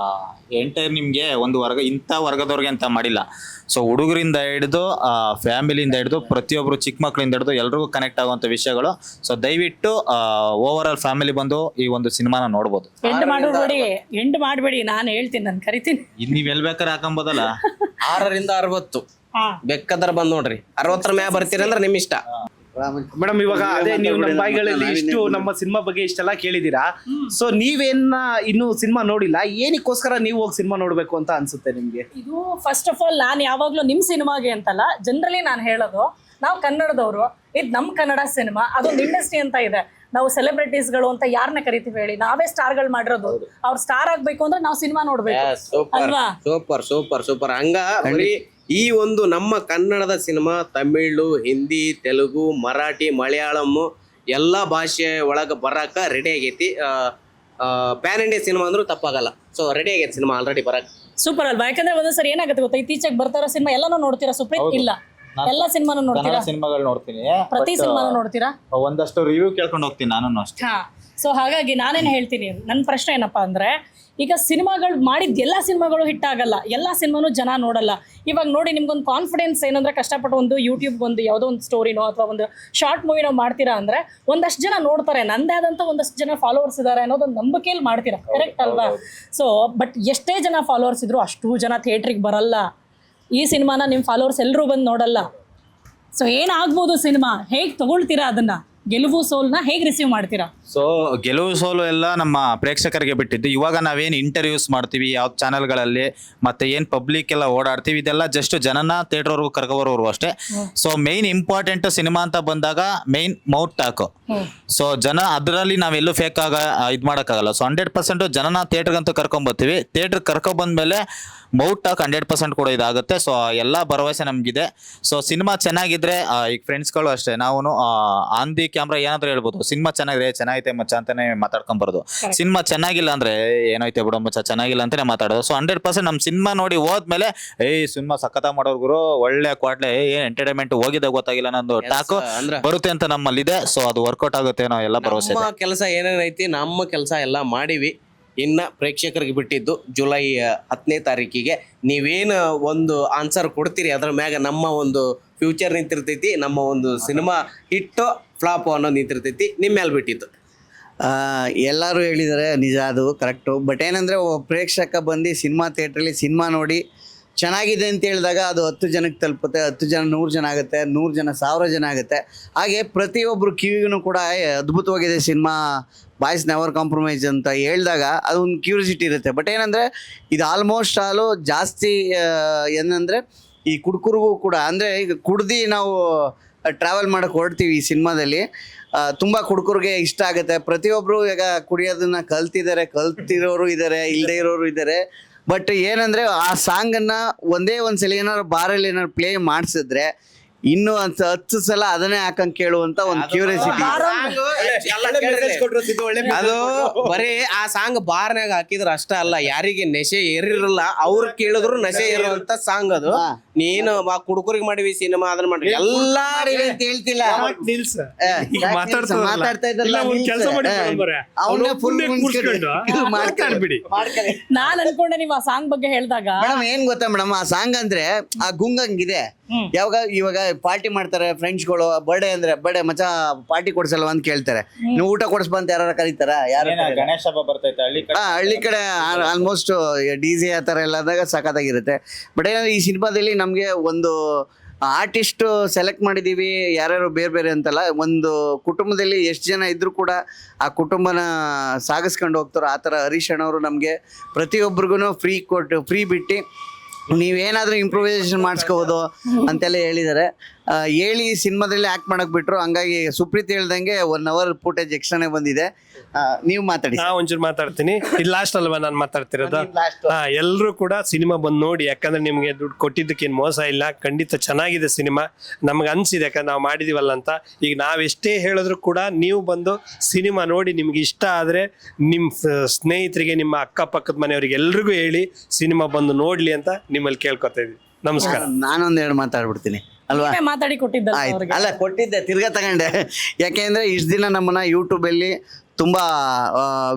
ಎಂಟೈರ್ ನಿಮ್ಗೆ ಒಂದು ವರ್ಗ ಇಂಥ ವರ್ಗದವ್ರಿಗೆ ಅಂತ ಮಾಡಿಲ್ಲ. ಸೊ ಹುಡುಗರಿಂದ ಹಿಡಿದು ಫ್ಯಾಮಿಲಿಯಿಂದ ಹಿಡಿದು ಪ್ರತಿಯೊಬ್ರು ಚಿಕ್ಕ ಮಕ್ಕಳಿಂದ ಹಿಡಿದು ಎಲ್ರಿಗೂ ಕನೆಕ್ಟ್ ಆಗುವಂತ ವಿಷಯಗಳು. ಸೊ ದಯವಿಟ್ಟು ಓವರ್ ಆಲ್ ಫ್ಯಾಮಿಲಿ ಬಂದು ಈ ಒಂದು ಸಿನಿಮಾನ ನೋಡ್ಬೋದು. ಎಂಡ್ ಮಾಡಬೇಡಿ, ನಾನು ಹೇಳ್ತೀನಿ, ನಾನು ಕರಿತೀನಿ. ನೀವ್ ಎಲ್ ಬೇಕಾದ್ರೆ ಹಾಕೊಂಬೋದಲ್ಲ. 6ರಿಂದ 60 ಬೇಕಾದ್ರೆ ಬಂದ್ ನೋಡ್ರಿ. 60ರ ಮ್ಯಾಗ ಬರ್ತೀರಿ ಅಂದ್ರೆ ನಿಮ್ ಇಷ್ಟ. ಮೇಡಮ್, ಇವಾಗ ಅದೇ ನೀವು ನಮ್ಮ ಬಾಯಿಗಳಲ್ಲಿ ಇಷ್ಟು ನಮ್ಮ ಸಿನಿಮಾ ಬಗ್ಗೆ ಇಷ್ಟೆಲ್ಲ ಕೇಳಿದೀರಾ. ಸೊ ನೀವೇನ ಇನ್ನು ಸಿನಿಮಾ ನೋಡಿಲ್ಲ, ಏನಕ್ಕೋಸ್ಕರ ನೀವು ಹೋಗಿ ಸಿನಿಮಾ ನೋಡ್ಬೇಕು ಅಂತ ಅನ್ಸುತ್ತೆ ನಿಮ್ಗೆ? ಇದು ಫಸ್ಟ್ ಆಫ್ ಆಲ್ ನಾನು ಯಾವಾಗ್ಲೂ ನಿಮ್ ಸಿನಿಮಾಗೆ ಅಂತಲ್ಲ, ಜನರಲಿ ನಾನು ಹೇಳೋದು, ನಾವು ಕನ್ನಡದವರು, ಇದು ನಮ್ಮ ಕನ್ನಡ ಸಿನಿಮಾ, ಅದೊಂದು ಇಂಡಸ್ಟ್ರಿ ಅಂತ ಇದೆ. ನಾವು ಸೆಲೆಬ್ರಿಟೀಸ್ಗಳು ಅಂತ ಯಾರನ್ನ ಕರಿತೀವಿ ಹೇಳಿ? ನಾವೇ ಸ್ಟಾರ್ಗಳು ಮಾಡಿರೋದು. ಅವ್ರು ಸ್ಟಾರ್ ಆಗ್ಬೇಕು ಅಂದ್ರೆ ನಾವು ಸಿನಿಮಾ ನೋಡ್ಬೇಕು ಅಲ್ವಾ? Super super super. ಹಂಗ ಬರೀ ಈ ಒಂದು ನಮ್ಮ ಕನ್ನಡದ ಸಿನಿಮಾ ತಮಿಳು, ಹಿಂದಿ, ತೆಲುಗು, ಮರಾಠಿ, ಮಲಯಾಳಂ ಎಲ್ಲಾ ಭಾಷೆ ಒಳಗ ಬರಾಕ ರೆಡಿ ಆಗೈತಿ. ಪ್ಯಾನ್ ಇಂಡಿಯಾ ಸಿನಿಮಾ ಅಂದ್ರೂ ತಪ್ಪಾಗಲ್ಲ. ಸೊ ರೆಡಿ ಆಗೈತಿ ಸಿನಿಮಾ ಆಲ್ರೆಡಿ ಬರಾಕ. ಸೂಪರ್ ಅಲ್ವಾ? ಯಾಕಂದ್ರೆ ಒಂದೊಂದ್ಸರಿ ಏನಾಗುತ್ತೆ ಗೊತ್ತಾ, ಇತ್ತೀಚೆಗೆ ಬರ್ತಾರೋ ಸಿನಿಮಾ ಎಲ್ಲಾನು ನೋಡ್ತೀರಾ? ಸುಪ್ರೀತ್ ಇಲ್ಲ, ಎಲ್ಲಾ ಸಿನಿಮಾನು ನೋಡ್ತೀರಾ? ಸಿನಿಮಾಗಳು ನೋಡ್ತೀನಿ, ಪ್ರತಿ ಸಿನಿಮಾನು ನೋಡ್ತೀರಾ? ಒಂದಷ್ಟು ರಿವ್ಯೂ ಕೇಳ್ಕೊಂಡು ಹೋಗ್ತೀನಿ ನಾನು ಅಷ್ಟೇ. ಹಾ, ಸೊ ಹಾಗಾಗಿ ನಾನೇನು ಹೇಳ್ತೀನಿ, ನನ್ನ ಪ್ರಶ್ನೆ ಏನಪ್ಪಾ ಅಂದ್ರೆ, ಈಗ ಸಿನಿಮಾಗಳು ಮಾಡಿದ ಎಲ್ಲ ಸಿನಿಮಾಗಳು ಹಿಟ್ ಆಗಲ್ಲ, ಎಲ್ಲ ಸಿನಿಮಾನು ಜನ ನೋಡಲ್ಲ. ಇವಾಗ ನೋಡಿ, ನಿಮ್ಗೊಂದು ಕಾನ್ಫಿಡೆನ್ಸ್ ಏನಂದ್ರೆ, ಕಷ್ಟಪಟ್ಟು ಒಂದು ಯೂಟ್ಯೂಬ್ ಒಂದು ಯಾವುದೋ ಒಂದು ಸ್ಟೋರಿನೋ ಅಥವಾ ಒಂದು ಶಾರ್ಟ್ ಮೂವಿನೋ ಮಾಡ್ತೀರಾ ಅಂದ್ರೆ ಒಂದಷ್ಟು ಜನ ನೋಡ್ತಾರೆ, ನಂದೇ ಆದಂಥ ಒಂದಷ್ಟು ಜನ ಫಾಲೋವರ್ಸ್ ಇದ್ದಾರೆ ಅನ್ನೋದೊಂದು ನಂಬಿಕೆಯಲ್ಲಿ ಮಾಡ್ತೀರಾ, ಕರೆಕ್ಟ್ ಅಲ್ವಾ? ಸೊ ಬಟ್ ಎಷ್ಟೇ ಜನ ಫಾಲೋವರ್ಸ್ ಇದ್ರು ಅಷ್ಟು ಜನ ಥಿಯೇಟ್ರಿಗೆ ಬರಲ್ಲ. ಈ ಸಿನಿಮಾನ ನಿಮ್ಮ ಫಾಲೋವರ್ಸ್ ಎಲ್ಲರೂ ಬಂದು ನೋಡಲ್ಲ. ಸೊ ಏನಾಗ್ಬೋದು ಸಿನಿಮಾ, ಹೇಗೆ ತಗೊಳ್ತೀರಾ ಅದನ್ನ? ಗೆಲುವು ಸೋಲ್ನ ಹೇಗೆ ರಿಸೀವ್ ಮಾಡ್ತೀರಾ? ಸೊ ಗೆಲುವು ಸೋಲು ಎಲ್ಲ ನಮ್ಮ ಪ್ರೇಕ್ಷಕರಿಗೆ ಬಿಟ್ಟಿದ್ದು. ಇವಾಗ ನಾವೇನು ಇಂಟರ್ವ್ಯೂಸ್ ಮಾಡ್ತೀವಿ ಯಾವ ಚಾನೆಲ್ಗಳಲ್ಲಿ, ಮತ್ತೆ ಏನು ಪಬ್ಲಿಕ್ ಎಲ್ಲ ಓಡಾಡ್ತೀವಿ, ಇದೆಲ್ಲ ಜಸ್ಟ್ ಜನನ ಥಿಯೇಟರ್ವರೆಗೂ ಕರ್ಕೊಬರೋರು ಅಷ್ಟೇ. ಸೊ ಮೇನ್ ಇಂಪಾರ್ಟೆಂಟ್ ಸಿನಿಮಾ ಅಂತ ಬಂದಾಗ ಮೇನ್ ಮೌತ್ ಟಾಕ್. ಸೊ ಜನ ಅದರಲ್ಲಿ ನಾವೆಲ್ಲೂ ಫೇಕ್ ಇದು ಮಾಡೋಕ್ಕಾಗಲ್ಲ. ಸೊ 100% ಜನನ ಥಿಯೇಟರ್ಗಂತೂ ಕರ್ಕೊಂಬರ್ತೀವಿ. ಥಿಯೇಟರ್ ಕರ್ಕೊಂಬಂದ್ಮೇಲೆ ಮೌತ್ ಟಾಕ್ 100% ಕೂಡ ಇದಾಗುತ್ತೆ. ಸೊ ಎಲ್ಲ ಭರವಸೆ ನಮಗಿದೆ. ಸೊ ಸಿನಿಮಾ ಚೆನ್ನಾಗಿದ್ರೆ, ಈಗ ಫ್ರೆಂಡ್ಸ್ಗಳು ಅಷ್ಟೇ, ನಾವು ಆನ್ ದಿ ಕ್ಯಾಮ್ರಾ ಏನಾದ್ರೂ ಹೇಳ್ಬೋದು, ಸಿನಿಮಾ ಚೆನ್ನಾಗೈತೆ ಮಚ್ಚ ಅಂತಾನೆ ಮಾತಾಡ್ಕೊಂಬರೋದು. ಸಿನಿಮಾ ಚೆನ್ನಾಗಿಲ್ಲ ಅಂದ್ರೆ ಏನೈತೆ ಬಿಡೋ ಮಚ್ಚ ಚೆನ್ನಾಗಿಲ್ಲ ಅಂತಾನೆ ಮಾತಾಡೋದು. ಸೊ 100% ನಮ್ಮ ಸಿನಿಮಾ ನೋಡಿ ಹೋದ್ಮೇಲೆ ಸಿನಿಮಾ ಸಖತ ಮಾಡೋರ್ಗುರು, ಒಳ್ಳೆ ಕ್ವಾಟ್ಲೆ, ಏನ್ ಎಂಟರ್ಟೈನ್ಮೆಂಟ್ ಹೋಗಿದೆ ಗೊತ್ತಾಗಿಲ್ಲ ಅನ್ನೋದು ಟಾಕು ಬರುತ್ತೆ ಅಂತ ನಮ್ಮಲ್ಲಿದೆ. ಸೊ ಅದು ವರ್ಕೌಟ್ ಆಗುತ್ತೆ ಅನ್ನೋ ಎಲ್ಲ ಭರವಸೆ. ನಮ್ಮ ಕೆಲಸ ಏನೇನೈತಿ, ನಮ್ಮ ಕೆಲಸ ಎಲ್ಲ ಮಾಡಿವಿ. ಇನ್ನ ಪ್ರೇಕ್ಷಕರಿಗೆ ಬಿಟ್ಟಿದ್ದು ಜುಲೈ 10ನೇ ತಾರೀಕಿಗೆ ನೀವೇನು ಒಂದು ಆನ್ಸರ್ ಕೊಡ್ತೀರಿ, ಅದ್ರ ಮ್ಯಾಗ ನಮ್ಮ ಒಂದು ಫ್ಯೂಚರ್ ನಿಂತಿರ್ತೈತಿ, ನಮ್ಮ ಒಂದು ಸಿನಿಮಾ ಹಿಟ್ಟು ಫ್ಲಾಪ್ ಅನ್ನೋದು ನಿಂತಿರ್ತೈತಿ. ನಿಮ್ಮ ಮೇಲೆ ಬಿಟ್ಟಿದ್ದು. ಎಲ್ಲರೂ ಹೇಳಿದ್ದಾರೆ, ನಿಜ, ಅದು ಕರೆಕ್ಟು. ಬಟ್ ಏನಂದರೆ, ಪ್ರೇಕ್ಷಕ ಬಂದು ಸಿನಿಮಾ ಥಿಯೇಟ್ರಲ್ಲಿ ಸಿನಿಮಾ ನೋಡಿ ಚೆನ್ನಾಗಿದೆ ಅಂತ ಹೇಳಿದಾಗ ಅದು 10 ಜನಕ್ಕೆ ತಲುಪುತ್ತೆ, 10 ಜನ 100 ಜನ ಆಗುತ್ತೆ, 100 ಜನ 1000 ಜನ ಆಗುತ್ತೆ. ಹಾಗೆ ಪ್ರತಿಯೊಬ್ಬರು ಕಿವಿಗೂ ಕೂಡ ಅದ್ಭುತವಾಗಿದೆ ಸಿನಿಮಾ, ಬಾಯ್ಸ್ ನೆವರ್ ಕಾಂಪ್ರಮೈಸ್ ಅಂತ ಹೇಳಿದಾಗ ಅದೊಂದು ಕ್ಯೂರಿಯಾಸಿಟಿ ಇರುತ್ತೆ. ಬಟ್ ಏನಂದರೆ, ಇದು ಆಲ್ಮೋಸ್ಟ್ ಆಲು ಜಾಸ್ತಿ ಏನಂದರೆ ಈ ಕುಡುಕರಿಗೂ ಕೂಡ, ಅಂದರೆ ಈಗ ಕುಡ್ದು ನಾವು ಟ್ರಾವೆಲ್ ಮಾಡೋಕ್ಕೆ ಹೊರಡ್ತೀವಿ ಈ ಸಿನಿಮಾದಲ್ಲಿ, ತುಂಬ ಕುಡುಕರಿಗೆ ಇಷ್ಟ ಆಗುತ್ತೆ. ಪ್ರತಿಯೊಬ್ಬರು ಈಗ ಕುಡಿಯೋದನ್ನು ಕಲ್ತಿರೋರು ಇದ್ದಾರೆ, ಇಲ್ಲದೆ ಇರೋರು ಇದ್ದಾರೆ. ಬಟ್ ಏನಂದರೆ, ಆ ಸಾಂಗನ್ನು ಒಂದೇ ಒಂದು ಸಲ ಏನಾದ್ರು ಬಾರಲ್ಲಿ ಏನಾದ್ರು ಪ್ಲೇ ಮಾಡಿಸಿದ್ರೆ ಇನ್ನು 10 ಸಲ ಅದನ್ನೇ ಹಾಕಂಗ್ ಕೇಳುವಂತ ಒಂದು ಕ್ಯೂರಿಯಾಸಿಟಿ. ಅದು ಬರೀ ಆ ಸಾಂಗ್ ಬಾರ್ನಾಗ ಹಾಕಿದ್ರ ಅಷ್ಟ ಅಲ್ಲ, ಯಾರಿಗೆ ನಶೆ ಏರಿರಲ್ಲ ಅವ್ರು ಕೇಳಿದ್ರು ನಶೆ ಇರುವಂತ ಸಾಂಗ್ ಅದು. ನೀನು ಕುಡುಕರಿಗೆ ಮಾಡಿವಿ ಸಿನಿಮಾ, ಅದನ್ನ ಮಾಡಿ ಎಲ್ಲಾರಿಗೆ ಅಂತ ಹೇಳ್ತಿಲ್ಲ. ಮಾತಾಡ್ತಾ ಇದ್ದಲ್ಲ, ನಾನ್ ಅನ್ಕೊಂಡೆ ನೀವು ಆ ಸಾಂಗ್ ಬಗ್ಗೆ ಹೇಳಿದಾಗ. ಮೇಡಮ್ ಏನ್ ಗೊತ್ತಾ ಮೇಡಮ್, ಆ ಸಾಂಗ್ ಅಂದ್ರೆ ಆ ಗುಂಗಂಗಿದೆ. ಇವಾಗ ಪಾರ್ಟಿ ಮಾಡ್ತಾರೆ ಫ್ರೆಂಡ್ಸ್ಗಳು, ಬರ್ಡೇ ಅಂದ್ರೆ ಬರ್ಡೇ ಮಚ್ಚ ಪಾರ್ಟಿ ಕೊಡ್ಸಲ್ವ ಅಂತ ಕೇಳ್ತಾರೆ. ನೀವು ಊಟ ಕೊಡಿಸ್ಬಂತ ಯಾರು ಕರೀತಾರ? ಯಾರು? ಗಣೇಶ ಹಬ್ಬ ಬರ್ತೈತೆ ಹಳ್ಳಿ ಕಡೆ ಆಲ್ಮೋಸ್ಟ್ DJ ಆ ಥರ ಎಲ್ಲ ಆದಾಗ ಸಖತ್ತಾಗಿರುತ್ತೆ. ಬಟ್ ಏನಂದ್ರೆ ಈ ಸಿನಿಮಾದಲ್ಲಿ ನಮಗೆ ಒಂದು ಆರ್ಟಿಸ್ಟ್ ಸೆಲೆಕ್ಟ್ ಮಾಡಿದ್ದೀವಿ, ಯಾರ್ಯಾರು ಬೇರೆ ಬೇರೆ ಅಂತಲ್ಲ, ಒಂದು ಕುಟುಂಬದಲ್ಲಿ ಎಷ್ಟು ಜನ ಇದ್ರೂ ಕೂಡ ಆ ಕುಟುಂಬನ ಸಾಗಿಸ್ಕೊಂಡು ಹೋಗ್ತಾರೋ ಆ ಥರ ಹರೀಶ್ ಅಣ್ಣವರು ನಮಗೆ ಪ್ರತಿಯೊಬ್ಬರಿಗೂ ಫ್ರೀ ಬಿಟ್ಟು ನೀವೇನಾದರೂ ಇಂಪ್ರೂವೈಸೇಷನ್ ಮಾಡಿಸ್ಕೋಬೋದು ಅಂತೆಲ್ಲ ಹೇಳಿದ್ದಾರೆ. ಹೇಳಿ ಸಿನಿಮಾದಲ್ಲಿ ಆ್ಯಕ್ಟ್ ಮಾಡಕ್ಕೆ ಬಿಟ್ಟರು. ಹಂಗಾಗಿ ಸುಪ್ರೀತ್ ಹೇಳ್ದಂಗೆ 1 hour ಫುಟೇಜ್ ಎಕ್ಸ್ಟ್ರಾನೇ ಬಂದಿದೆ. ನೀವು ಮಾತಾಡಿ. ಒಂಚೂರು ಮಾತಾಡ್ತೀನಿ. ಇದು ಲಾಸ್ಟ್ ಅಲ್ವಾ ನಾನು ಮಾತಾಡ್ತಿರೋದು? ಎಲ್ಲರೂ ಕೂಡ ಸಿನಿಮಾ ಬಂದು ನೋಡಿ, ಯಾಕಂದ್ರೆ ನಿಮಗೆ ದುಡ್ಡು ಕೊಟ್ಟಿದ್ದಕ್ಕೇನು ಮೋಸ ಇಲ್ಲ, ಖಂಡಿತ ಚೆನ್ನಾಗಿದೆ ಸಿನಿಮಾ. ನಮ್ಗೆ ಅನ್ಸಿದೆ, ಯಾಕಂದ್ರೆ ನಾವು ಮಾಡಿದೀವಲ್ಲ ಅಂತ. ಈಗ ನಾವೆಷ್ಟೇ ಹೇಳಿದ್ರು ಕೂಡ ನೀವು ಬಂದು ಸಿನಿಮಾ ನೋಡಿ, ನಿಮ್ಗೆ ಇಷ್ಟ ಆದರೆ ನಿಮ್ಮ ಸ್ನೇಹಿತರಿಗೆ, ನಿಮ್ಮ ಅಕ್ಕಪಕ್ಕದ ಮನೆಯವರಿಗೆ ಎಲ್ರಿಗೂ ಹೇಳಿ ಸಿನಿಮಾ ಬಂದು ನೋಡ್ಲಿ ಅಂತ ನಿಮ್ಮಲ್ಲಿ ಕೇಳ್ಕೊತಾ ಇದ್ವಿ. ನಮಸ್ಕಾರ. ನಾನೊಂದೆರಡು ಮಾತಾಡ್ಬಿಡ್ತೀನಿ. ಅಲ್ವಾ? ನೀವೇ ಮಾತಾಡಿ ಕೊಟ್ಟಿದ್ದಲ್ಲ ಆಯ್ತು, ಅವ್ರಿಗೆ. ಅಲ್ಲ ಕೊಟ್ಟಿದ್ದೆ, ತಿರ್ಗಾ ತಗೊಂಡೆ. ಯಾಕೆಂದ್ರೆ ಇಷ್ಟು ದಿನ ನಮ್ಮನ್ನ ಯೂಟ್ಯೂಬಲ್ಲಿ ತುಂಬ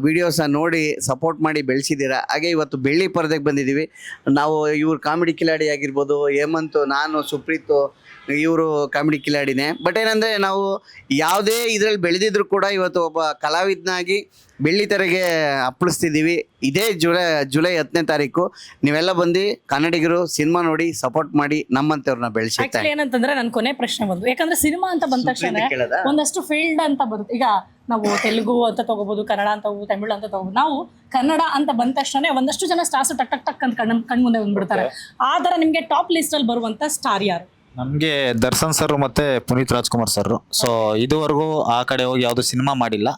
ವಿಡಿಯೋಸ ನೋಡಿ ಸಪೋರ್ಟ್ ಮಾಡಿ ಬೆಳೆಸಿದ್ದೀರಾ. ಹಾಗೆ ಇವತ್ತು ಬೆಳ್ಳಿ ಪರದೆಗೆ ಬಂದಿದ್ದೀವಿ ನಾವು. ಇವ್ರು ಕಾಮಿಡಿ ಕಿಲಾಡಿ ಆಗಿರ್ಬೋದು, ಹೇಮಂತ್, ನಾನು, ಸುಪ್ರೀತು, ಇವರು ಕಾಮಿಡಿ ಕಿಲಾಡಿನೇ. ಬಟ್ ಏನಂದರೆ ನಾವು ಯಾವುದೇ ಇದರಲ್ಲಿ ಬೆಳೆದಿದ್ರು ಕೂಡ ಇವತ್ತು ಒಬ್ಬ ಕಲಾವಿದನಾಗಿ ಬೆಳ್ಳಿ ತೆರೆಗೆ ಅಪ್ಪಳಿಸ್ತಿದ್ದೀವಿ. ಇದೇ ಜುಲೈ 10ನೇ ತಾರೀಕು ನೀವೆಲ್ಲ ಬಂದು ಕನ್ನಡಿಗರು ಸಿನಿಮಾ ನೋಡಿ ಸಪೋರ್ಟ್ ಮಾಡಿ ನಮ್ಮಂತವ್ರನ್ನ ಬೆಳೆಸಿ. ಆಕ್ಚುಲಿ ಏನಂತಂದ್ರೆ ನನ್ನ ಕೊನೆ ಪ್ರಶ್ನೆ ಬಂದು, ಯಾಕಂದ್ರೆ ಸಿನಿಮಾ ಅಂತ ಬಂದ ತಕ್ಷಣ ಕೇಳೋದಾ? ಒಂದಷ್ಟು ಫೀಲ್ಡ್ ಅಂತ ಬರುತ್ತೆ. ಈಗ ನಾವು ತೆಲುಗು ಅಂತ ತಗೋಬಹುದು, ಕನ್ನಡ ಅಂತ ತಗೋಬಹುದು, ತಮಿಳು ಅಂತ ತಗೋಬಹುದು. ನಾವು ಕನ್ನಡ ಅಂತ ಬಂದ ತಕ್ಷಣ ಒಂದಷ್ಟು ಜನ ಸ್ಟಾರ್ಸ್ ಟಕ್ ಟಕ್ ಟಕ್ ಅಂತ ಕಣ್ಮುಂದೆ ಬಂದ್ಬಿಡ್ತಾರೆ. ಆ ಥರ ನಿಮ್ಗೆ ಟಾಪ್ ಲಿಸ್ಟ್ ಅಲ್ಲಿ ಬರುವಂತ ಸ್ಟಾರ್ ಯಾರು? ನಮ್ಗೆ ದರ್ಶನ್ ಸರ್ ಮತ್ತೆ ಪುನೀತ್ ರಾಜ್ಕುಮಾರ್ ಸರ್. ಸೊ ಇದುವರೆಗೂ ಆ ಕಡೆ ಹೋಗಿ ಯಾವ್ದು ಸಿನಿಮಾ ಮಾಡಿಲ್ಲ.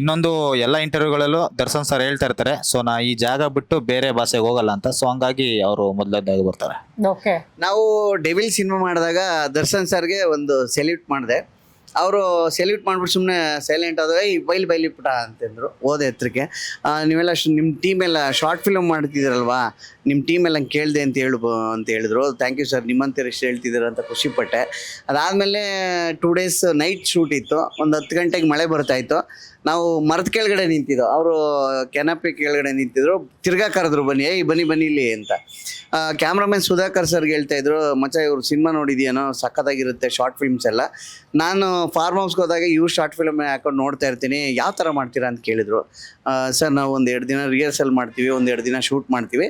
ಇನ್ನೊಂದು ಎಲ್ಲ ಇಂಟರ್ವ್ಯೂಗಳಲ್ಲೂ ದರ್ಶನ್ ಸರ್ ಹೇಳ್ತಾ ಇರ್ತಾರೆ, ಸೊ ನಾ ಈ ಜಾಗ ಬಿಟ್ಟು ಬೇರೆ ಭಾಷೆಗೆ ಹೋಗಲ್ಲ ಅಂತ. ಸೊ ಹಂಗಾಗಿ ಅವರು ಮೊದಲನೇದಾಗಿ ಬರ್ತಾರೆ. ಓಕೆ. ನಾವು ಡೆವಿಲ್ ಸಿನಿಮಾ ಮಾಡಿದಾಗ ದರ್ಶನ್ ಸರ್ಗೆ ಒಂದು ಸೆಲ್ಯೂಟ್ ಮಾಡಿದೆ. ಅವರು ಸೆಲ್ಯೂಟ್ ಮಾಡ್ಬಿಟ್ಟು ಸುಮ್ಮನೆ ಸೈಲೆಂಟ್ ಆದ್ರೆ ಈ ಬೈಲಿ ಪುಟ ಅಂತಂದರು. ಹೋದೆ ಹತ್ರಕ್ಕೆ, ನೀವೆಲ್ಲ ನಿಮ್ಮ ಟೀಮೆಲ್ಲ ಶಾರ್ಟ್ ಫಿಲ್ಮ್ ಮಾಡ್ತಿದ್ದೀರಲ್ವಾ, ನಿಮ್ಮ ಟೀಮೆಲ್ಲ ಕೇಳಿದೆ ಅಂತ ಹೇಳಿದ್ರು. ಥ್ಯಾಂಕ್ ಯು ಸರ್, ನಿಮ್ಮಂತೆ ಎಷ್ಟು ಹೇಳ್ತಿದ್ದೀರ ಅಂತ ಖುಷಿಪಟ್ಟೆ. ಅದಾದಮೇಲೆ 2 days ನೈಟ್ ಶೂಟ್ ಇತ್ತು. ಒಂದು 10 ಗಂಟೆಗೆ ಮಳೆ ಬರ್ತಾಯಿತ್ತು. ನಾವು ಮರದ ಕೆಳಗಡೆ ನಿಂತಿದ್ದೋ, ಅವರು ಕೆನಪಿ ಕೆಳಗಡೆ ನಿಂತಿದ್ರು. ತಿರ್ಗಾ ಕರೆದ್ರು, ಬನ್ನಿ ಇಲ್ಲಿ ಅಂತ. ಕ್ಯಾಮ್ರಾಮನ್ ಸುಧಾಕರ್ ಸರ್ಗೆ ಹೇಳ್ತಾಯಿದ್ರು, ಮಚ್ಚ ಇವರು ಸಿನಿಮಾ ನೋಡಿದ್ಯಾನೋ, ಸಖತ್ತಾಗಿರುತ್ತೆ ಶಾರ್ಟ್ ಫಿಲ್ಮ್ಸ್ ಎಲ್ಲ. ನಾನು ಫಾರ್ಮ್ ಹೌಸ್ಗೆ ಹೋದಾಗ ಇವ್ರು ಶಾರ್ಟ್ ಫಿಲ್ಮ್ ಹಾಕೊಂಡು ನೋಡ್ತಾ ಇರ್ತೀನಿ, ಯಾವ ಥರ ಮಾಡ್ತೀರಾ ಅಂತ ಕೇಳಿದರು. ಸರ್ ನಾವು 1-2 ದಿನ ರಿಹರ್ಸಲ್ ಮಾಡ್ತೀವಿ, 1-2 ದಿನ ಶೂಟ್ ಮಾಡ್ತೀವಿ,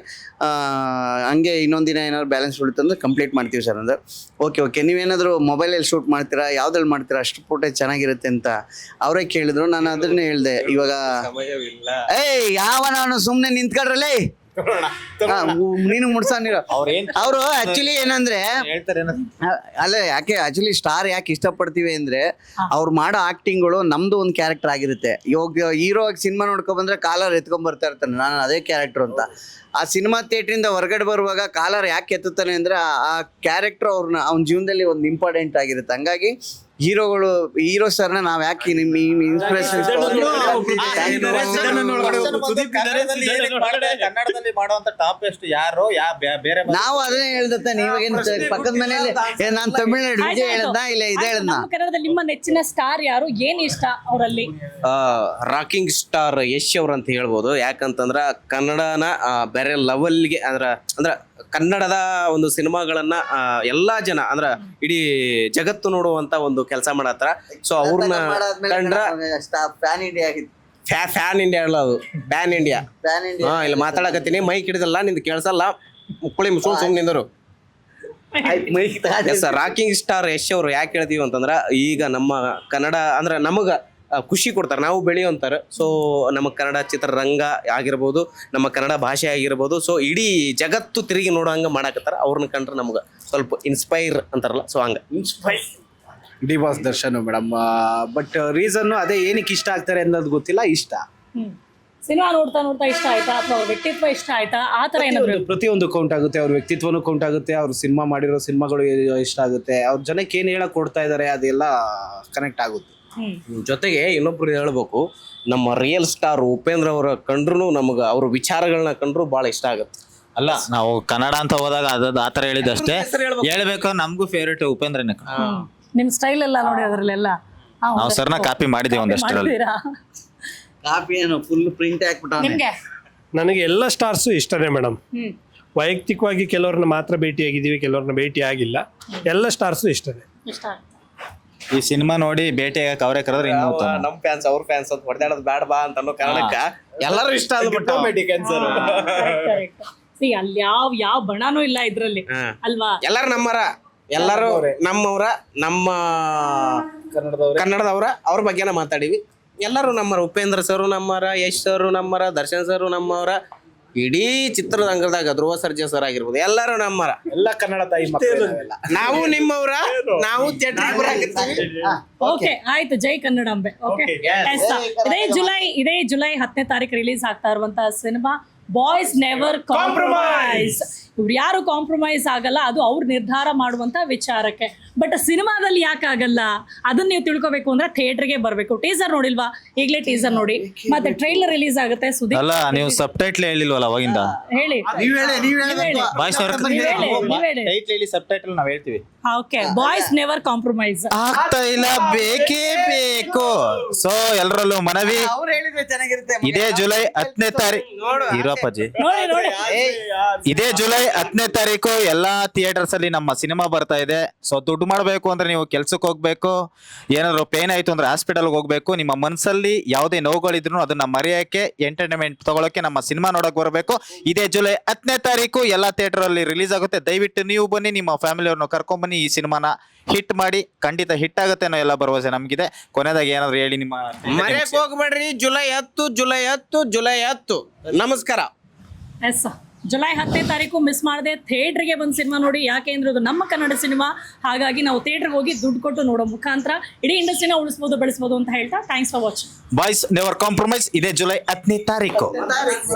ಹಂಗೆ ಇನ್ನೊಂದು ದಿನ ಏನಾದ್ರು ಬ್ಯಾಲೆನ್ಸ್ ಉಳಿತಂದ್ರೆ ಕಂಪ್ಲೀಟ್ ಮಾಡ್ತೀವಿ ಸರ್ ಅಂದ್ರೆ. ಓಕೆ ನೀವೇನಾದರೂ ಮೊಬೈಲಲ್ಲಿ ಶೂಟ್ ಮಾಡ್ತೀರಾ, ಯಾವುದ್ರಲ್ಲಿ ಮಾಡ್ತೀರಾ, ಅಷ್ಟು ಫುಟೇಜ್ ಚೆನ್ನಾಗಿರುತ್ತೆ ಅಂತ ಅವರೇ ಕೇಳಿದ್ರು. ನಾನು ಅದನ್ನೇ ಹೇಳಿದೆ, ಇವಾಗ ನಾನು ಸುಮ್ಮನೆ ನಿಂತ್ಕೊಳ್ರಲ್ಲೇ ನೀನು ಮುಡ್ಸಾನಿರೋ ಅವರು. ಆಕ್ಚುಲಿ ಏನಂದ್ರೆ ಅಲ್ಲ, ಯಾಕೆ ಆಕ್ಚುಲಿ ಸ್ಟಾರ್ ಯಾಕೆ ಇಷ್ಟಪಡ್ತೀವಿ ಅಂದ್ರೆ ಅವ್ರು ಮಾಡೋ ಆಕ್ಟಿಂಗ್ಗಳು ನಮ್ದು ಒಂದು ಕ್ಯಾರೆಕ್ಟರ್ ಆಗಿರುತ್ತೆ. ಇವಾಗ ಹೀರೋ ಸಿನಿಮಾ ನೋಡ್ಕೊ ಬಂದ್ರೆ ಕಾಲರ್ ಎತ್ಕೊಂಡ್ ಬರ್ತಾ ಇರ್ತಾನೆ, ನಾನು ಅದೇ ಕ್ಯಾರೆಕ್ಟರ್ ಅಂತ. ಆ ಸಿನಿಮಾ ಥಿಯೇಟ್ರಿಂದ ಹೊರಗಡೆ ಬರುವಾಗ ಕಾಲರ್ ಯಾಕೆ ಎತ್ತುತ್ತಾನೆ ಅಂದ್ರೆ ಆ ಕ್ಯಾರೆಕ್ಟರ್ ಅವ್ನ ಜೀವನದಲ್ಲಿ ಒಂದು ಇಂಪಾರ್ಟೆಂಟ್ ಆಗಿರುತ್ತೆ. ಹಂಗಾಗಿ ಹೀರೋ ಸರ್ನ ನಾವ್ ಯಾಕೆ ನಿಮ್ಮ ಇನ್ಸ್ಪಿರೇಷನ್ ಕನ್ನಡದಲ್ಲಿ ಮಾಡುವಂತ ಟಾಪ್ ಎಷ್ಟು ಯಾರು ಬೇರೆ ನಾವು ಅದನ್ನೇ ಹೇಳ್ದತ್ತ. ನೀವಾಗೇನು ಪಕ್ಕದ ಮನೆಯಲ್ಲಿ ನಾನು ತಮಿಳ್ನಾಡು ವಿಜಯ್ ಹೇಳ್ದ, ಇಲ್ಲ ಇದೇ ಹೇಳ್ದ. ನಮ್ಮ ಕನ್ನಡದಲ್ಲಿ ನಿಮ್ಮ ನೆಚ್ಚಿನ ಸ್ಟಾರ್ ಯಾರು, ಏನ್ ಇಷ್ಟ ಅವರಲ್ಲಿ? ರಾಕಿಂಗ್ ಸ್ಟಾರ್ ಯಶ್ ಅವ್ರ ಅಂತ ಹೇಳ್ಬೋದು. ಯಾಕಂತಂದ್ರ ಕನ್ನಡನ ಬೇರೆ ಲೆವೆಲ್ಗೆ ಅಂದ್ರ ಕನ್ನಡದ ಒಂದು ಸಿನಿಮಾಗಳನ್ನ ಎಲ್ಲಾ ಜನ ಅಂದ್ರ ಇಡೀ ಜಗತ್ತು ನೋಡುವಂತ ಒಂದು ಕೆಲಸ ಮಾಡತ್ತಾರ. ಸೊ ಅವ್ರನ್ನ ಕಂಡ್ರ ಪ್ಯಾನ್ ಇಂಡಿಯಾ ಫ್ಯಾನ್ ಇಂಡಿಯಾ ಅಲ್ಲ, ಅದು ಬ್ಯಾನ್ ಇಂಡಿಯಾ. ಇಲ್ಲಿ ಮಾತಾಡಕತ್ತೀನಿ, ಮೈಕ್ ಹಿಡಿದಲ್ಲ, ನಿಂದು ಕೇಳ್ಸಲ್ಲ, ಮುಕ್ಕಳಿ ಮುಸ್ಕೊಂಡು ಸುಮ್ಮನೆ ನಿಂದರು. ರಾಕಿಂಗ್ ಸ್ಟಾರ್ ಯಶ್ ಅವರು ಯಾಕೆ ಹೇಳ್ತೀವಿ ಅಂತಂದ್ರ, ಈಗ ನಮ್ಮ ಕನ್ನಡ ಅಂದ್ರ ನಮಗ ಖುಷಿ ಕೊಡ್ತಾರೆ, ನಾವು ಬೆಳೆಯುವಂತಾರೆ. ಸೊ ನಮ್ಮ ಕನ್ನಡ ಚಿತ್ರರಂಗ ಆಗಿರ್ಬೋದು, ನಮ್ಮ ಕನ್ನಡ ಭಾಷೆ ಆಗಿರ್ಬೋದು, ಸೊ ಇಡೀ ಜಗತ್ತು ತಿರುಗಿ ನೋಡೋಂಗ ಮಾಡಾಕತ್ತಾರ. ಅವ್ರನ್ನ ಕಂಡ್ರೆ ನಮ್ಗೆ ಸ್ವಲ್ಪ ಇನ್ಸ್ಪೈರ್ ಅಂತಾರಲ್ಲ, ಸೊ ಹಂಗ inspire D boss Darshan madam. But reason ಅದೇ ಏನಕ್ಕೆ ಇಷ್ಟ ಆಗ್ತಾರೆ ಅನ್ನೋದು ಗೊತ್ತಿಲ್ಲ. ಇಷ್ಟ ಸಿನಿಮಾ ನೋಡ್ತಾ ಇಷ್ಟ ಆಯ್ತಾ, ಅಥವಾ ಅವ್ರ ವ್ಯಕ್ತಿತ್ವ ಇಷ್ಟ ಆಯ್ತಾ, ಆ ತರ ಏನಾದ್ರು? ಪ್ರತಿಯೊಂದು ಕೌಂಟ್ ಆಗುತ್ತೆ, ಅವ್ರ ವ್ಯಕ್ತಿತ್ವನೂ ಕೌಂಟ್ ಆಗುತ್ತೆ, ಅವ್ರು ಸಿನಿಮಾ ಮಾಡಿರೋ ಸಿನಿಮಾಗಳು ಇಷ್ಟ ಆಗುತ್ತೆ, ಅವ್ರ ಜನಕ್ಕೆ ಏನು ಹೇಳಕ್ ಕೊಡ್ತಾ ಇದಾರೆ ಅದೆಲ್ಲ ಕನೆಕ್ಟ್ ಆಗುತ್ತೆ. ಜೊತೆಗೆ ಇನ್ನೊಬ್ರು ಹೇಳ್ಬೇಕು, ನಮ್ಮ ರಿಯಲ್ ಸ್ಟಾರ್ ಉಪೇಂದ್ರ ಅವರ ಕಂಡ್ರು ನಮ್ಗೆ ಅವ್ರ ವಿಚಾರಗಳನ್ನ ಕಂಡ್ರು ಬಹಳ ಇಷ್ಟ ಆಗುತ್ತೆ. ಅಲ್ಲ, ನಾವು ಕನ್ನಡ ಅಂತ ಹೋದಾಗ ಆತರ ಹೇಳಿದಷ್ಟೇ ಹೇಳ್ಬೇಕು. ನಮಗೂ ಫೇವ್ರೇಟ್ ಉಪೇಂದ್ರನೇ. ನಿಮ್ ಸ್ಟೈಲ್ ಎಲ್ಲ ನೋಡಿ ಅದ್ರಲ್ಲೆಲ್ಲ ನಾವು ಸರ್ನ ಕಾಪಿ ಮಾಡಿದೀವಿ ಒಂದಷ್ಟರಲ್ಲಿ. ಕಾಪಿ ಏನು ಫುಲ್ ಪ್ರಿಂಟ್ ಹಾಕ್ಬಿಟ್ಟ. ನಿಮ್ಗೆ ನನಗೆ ಎಲ್ಲ ಸ್ಟಾರ್ಸು ಇಷ್ಟನೇ ಮೇಡಮ್. ವೈಯಕ್ತಿಕವಾಗಿ ಕೆಲವ್ರನ್ನ ಮಾತ್ರ ಭೇಟಿಯಾಗಿದ್ದೀವಿ, ಕೆಲವ್ರನ್ನ ಭೇಟಿ ಆಗಿಲ್ಲ. ಎಲ್ಲ ಸ್ಟಾರ್ಸು ಇಷ್ಟನೇ. ಇಷ್ಟ ಈ ಸಿನಿಮಾ ನೋಡಿ ಭೇಟಿ ಆಗಕ್ಕೆ ಅವರೇ ಕರೆದ್ರೆ ಇನ್ನೂ ಉತ್ತಮ. ನಮ್ ಫ್ಯಾನ್ಸ್ ಅವ್ರ ಫ್ಯಾನ್ಸ್ ಅಂತ ಹೊಡೆದಾಡೋದು ಬೇಡ ಬಾ ಅಂತ ಅನ್ನೋ ಕಾರಣಕ್ಕ ಎಲ್ಲರೂ ಇಷ್ಟ ಆದ್ಬಿಟ್ಟು ಅಲ್ಲಿ ಯಾವ ಬಣನೂ ಇಲ್ಲ ಇದ್ರಲ್ಲಿ ಅಲ್ವಾ? ಎಲ್ಲಾರು ನಮ್ಮರ, ಎಲ್ಲಾರು ನಮ್ಮವ್ರ, ನಮ್ಮ ಕನ್ನಡದವ್ರ, ಅವ್ರ ಬಗ್ಗೆನ ಮಾತಾಡಿವಿ. ಎಲ್ಲರೂ ನಮ್ಮರ, ಉಪೇಂದ್ರ ಸರ್ ನಮ್ಮರ, ಯಶ್ ಸರ್ ನಮ್ಮರ, ದರ್ಶನ್ ಸರ್ ನಮ್ಮವರ, ಇಡೀ ಚಿತ್ರರಂಗದಾಗ ಧ್ರುವ ಸರ್ಜಾ ಸರ್ ಆಗಿರ್ಬೋದು, ಎಲ್ಲರೂ ನಮ್ಮರ. ಎಲ್ಲ ಕನ್ನಡ ತಾಯಿ ಮಕ್ಕಳು, ನಾವು ನಿಮ್ಮವ್ರ, ನಾವು ಓಕೆ ಆಯ್ತು. ಜೈ ಕನ್ನಡಾಂಬೆ. ಓಕೆ, ಇದೇ ಜುಲೈ 10ನೇ ತಾರೀಕು ರಿಲೀಸ್ ಆಗ್ತಾ ಇರುವಂತಹ ಸಿನಿಮಾ ಬಾಯ್ಸ್ ನೆವರ್ ಕಾಂಪ್ರಮೈಸ್. ಇವ್ರು ಯಾರು ಕಾಂಪ್ರಮೈಸ್ ಆಗಲ್ಲ, ಅದು ಅವ್ರು ನಿರ್ಧಾರ ಮಾಡುವಂಥ ವಿಚಾರಕ್ಕೆ. ಬಟ್ ಸಿನಿಮಾದಲ್ಲಿ ಯಾಕೆ ಆಗಲ್ಲ ಅದನ್ನ ನೀವು ತಿಳ್ಕೊಬೇಕು ಅಂದ್ರೆ ಥಿಯೇಟರ್ಗೆ ಬರಬೇಕು. ಟೀಸರ್ ನೋಡಿಲ್ವಾ? ಈಗಲೇ ಟೀಸರ್ ನೋಡಿ, ಮತ್ತೆ ಟ್ರೈಲರ್ ರಿಲೀಸ್ ಆಗುತ್ತೆ. ಸುದೀಪ್ ಅಲ್ಲ ನೀವು ಸಬ್ ಟೈಟ್ಲ್ ಹೇಳಿಲ್ವಲ್ಲ ಅವಾಗಿಂದ. ಹೇಳಿ ಬಾಯ್ಸ್ ನೀವ್ ಹೇಳಿ. ಟೈಟ್ಲ್ ಹೇಳಿ, ಸಬ್ ಟೈಟ್ಲ್ ನಾವ್ ಹೇಳ್ತೀವಿ. Okay, boys never compromise. ಆಗ್ತಾ ಇಲ್ಲ, ಬೇಕೇ ಬೇಕು. ಸೊ ಎಲ್ಲರಲ್ಲೂ ಮನವಿ, ಇದೇ ಜುಲೈ 10ನೇ ತಾರೀಕು ಇರೋಪಜ್ಜಿ, ನೋಡಿ ಇದೇ ಜುಲೈ 10ನೇ ತಾರೀಕು ಎಲ್ಲಾ ಥಿಯೇಟರ್ಸ್ ಅಲ್ಲಿ ನಮ್ಮ ಸಿನಿಮಾ ಬರ್ತಾ ಇದೆ. ಸೊ ದುಡ್ಡು ಮಾಡಬೇಕು ಅಂದ್ರೆ ನೀವು ಕೆಲ್ಸಕ್ಕೆ ಹೋಗ್ಬೇಕು, ಏನಾದ್ರು ಪೇನ್ ಆಯ್ತು ಅಂದ್ರೆ ಹಾಸ್ಪಿಟಲ್ಗೆ ಹೋಗ್ಬೇಕು. ನಿಮ್ಮ ಮನಸ್ಸಲ್ಲಿ ಯಾವುದೇ ನೋವುಗಳಿದ್ರು ಅದನ್ನ ಮರೆಯಕ್ಕೆ, ಎಂಟರ್ಟೈನ್ಮೆಂಟ್ ತಗೊಳಕ್ಕೆ ನಮ್ಮ ಸಿನಿಮಾ ನೋಡಕ್ ಬರಬೇಕು. ಇದೇ ಜುಲೈ 10ನೇ ತಾರೀಕು ಎಲ್ಲಾ ಥಿಯೇಟರ್ ಅಲ್ಲಿ ರಿಲೀಸ್ ಆಗುತ್ತೆ. ದಯವಿಟ್ಟು ನೀವು ಬನ್ನಿ, ನಿಮ್ಮ ಫ್ಯಾಮಿಲಿಯವ್ರನ್ನ ಕರ್ಕೊಂಡ್ ಬನ್ನಿ, ಈ ಸಿನಿಮಾನ ಹಿಟ್ ಮಾಡಿ. ಖಂಡಿತ ಹಿಟ್ ಆಗುತ್ತೆ ಅನ್ನೋ ಎಲ್ಲ ಭರವಸೆ ನಮ್ಗಿದೆ. ಕೊನೆದಾಗಿ ಏನಾದ್ರು ಹೇಳಿ ನಿಮ್ಮ. ಮರೆಯಕ್ ಹೋಗ್ಬೇಡ್ರಿ, ಜುಲೈ 10 ನಮಸ್ಕಾರ. ಎಸ್, ಜುಲೈ 10ನೇ ತಾರೀಕು ಮಿಸ್ ಮಾಡದೆ ಥಿಯೇಟ್ರಿಗೆ ಬಂದು ಸಿನಿಮಾ ನೋಡಿ. ಯಾಕೆ ಅಂದ್ರೆ ಇದು ನಮ್ಮ ಕನ್ನಡ ಸಿನಿಮಾ, ಹಾಗಾಗಿ ನಾವು ಥಿಯೇಟ್ರಿಗೆ ಹೋಗಿ ದುಡ್ಡು ಕೊಟ್ಟು ನೋಡೋ ಮುಖಾಂತರ ಇಡೀ ಇಂಡಸ್ಟ್ರಿನ ಉಳಿಸ್ಬೋದು, ಬೆಳೆಸ್ಬೋದು ಅಂತ ಹೇಳ್ತಾ thanks for watching. Boys never compromise ಇದೇ ಜುಲೈ 10ನೇ ತಾರೀಕು.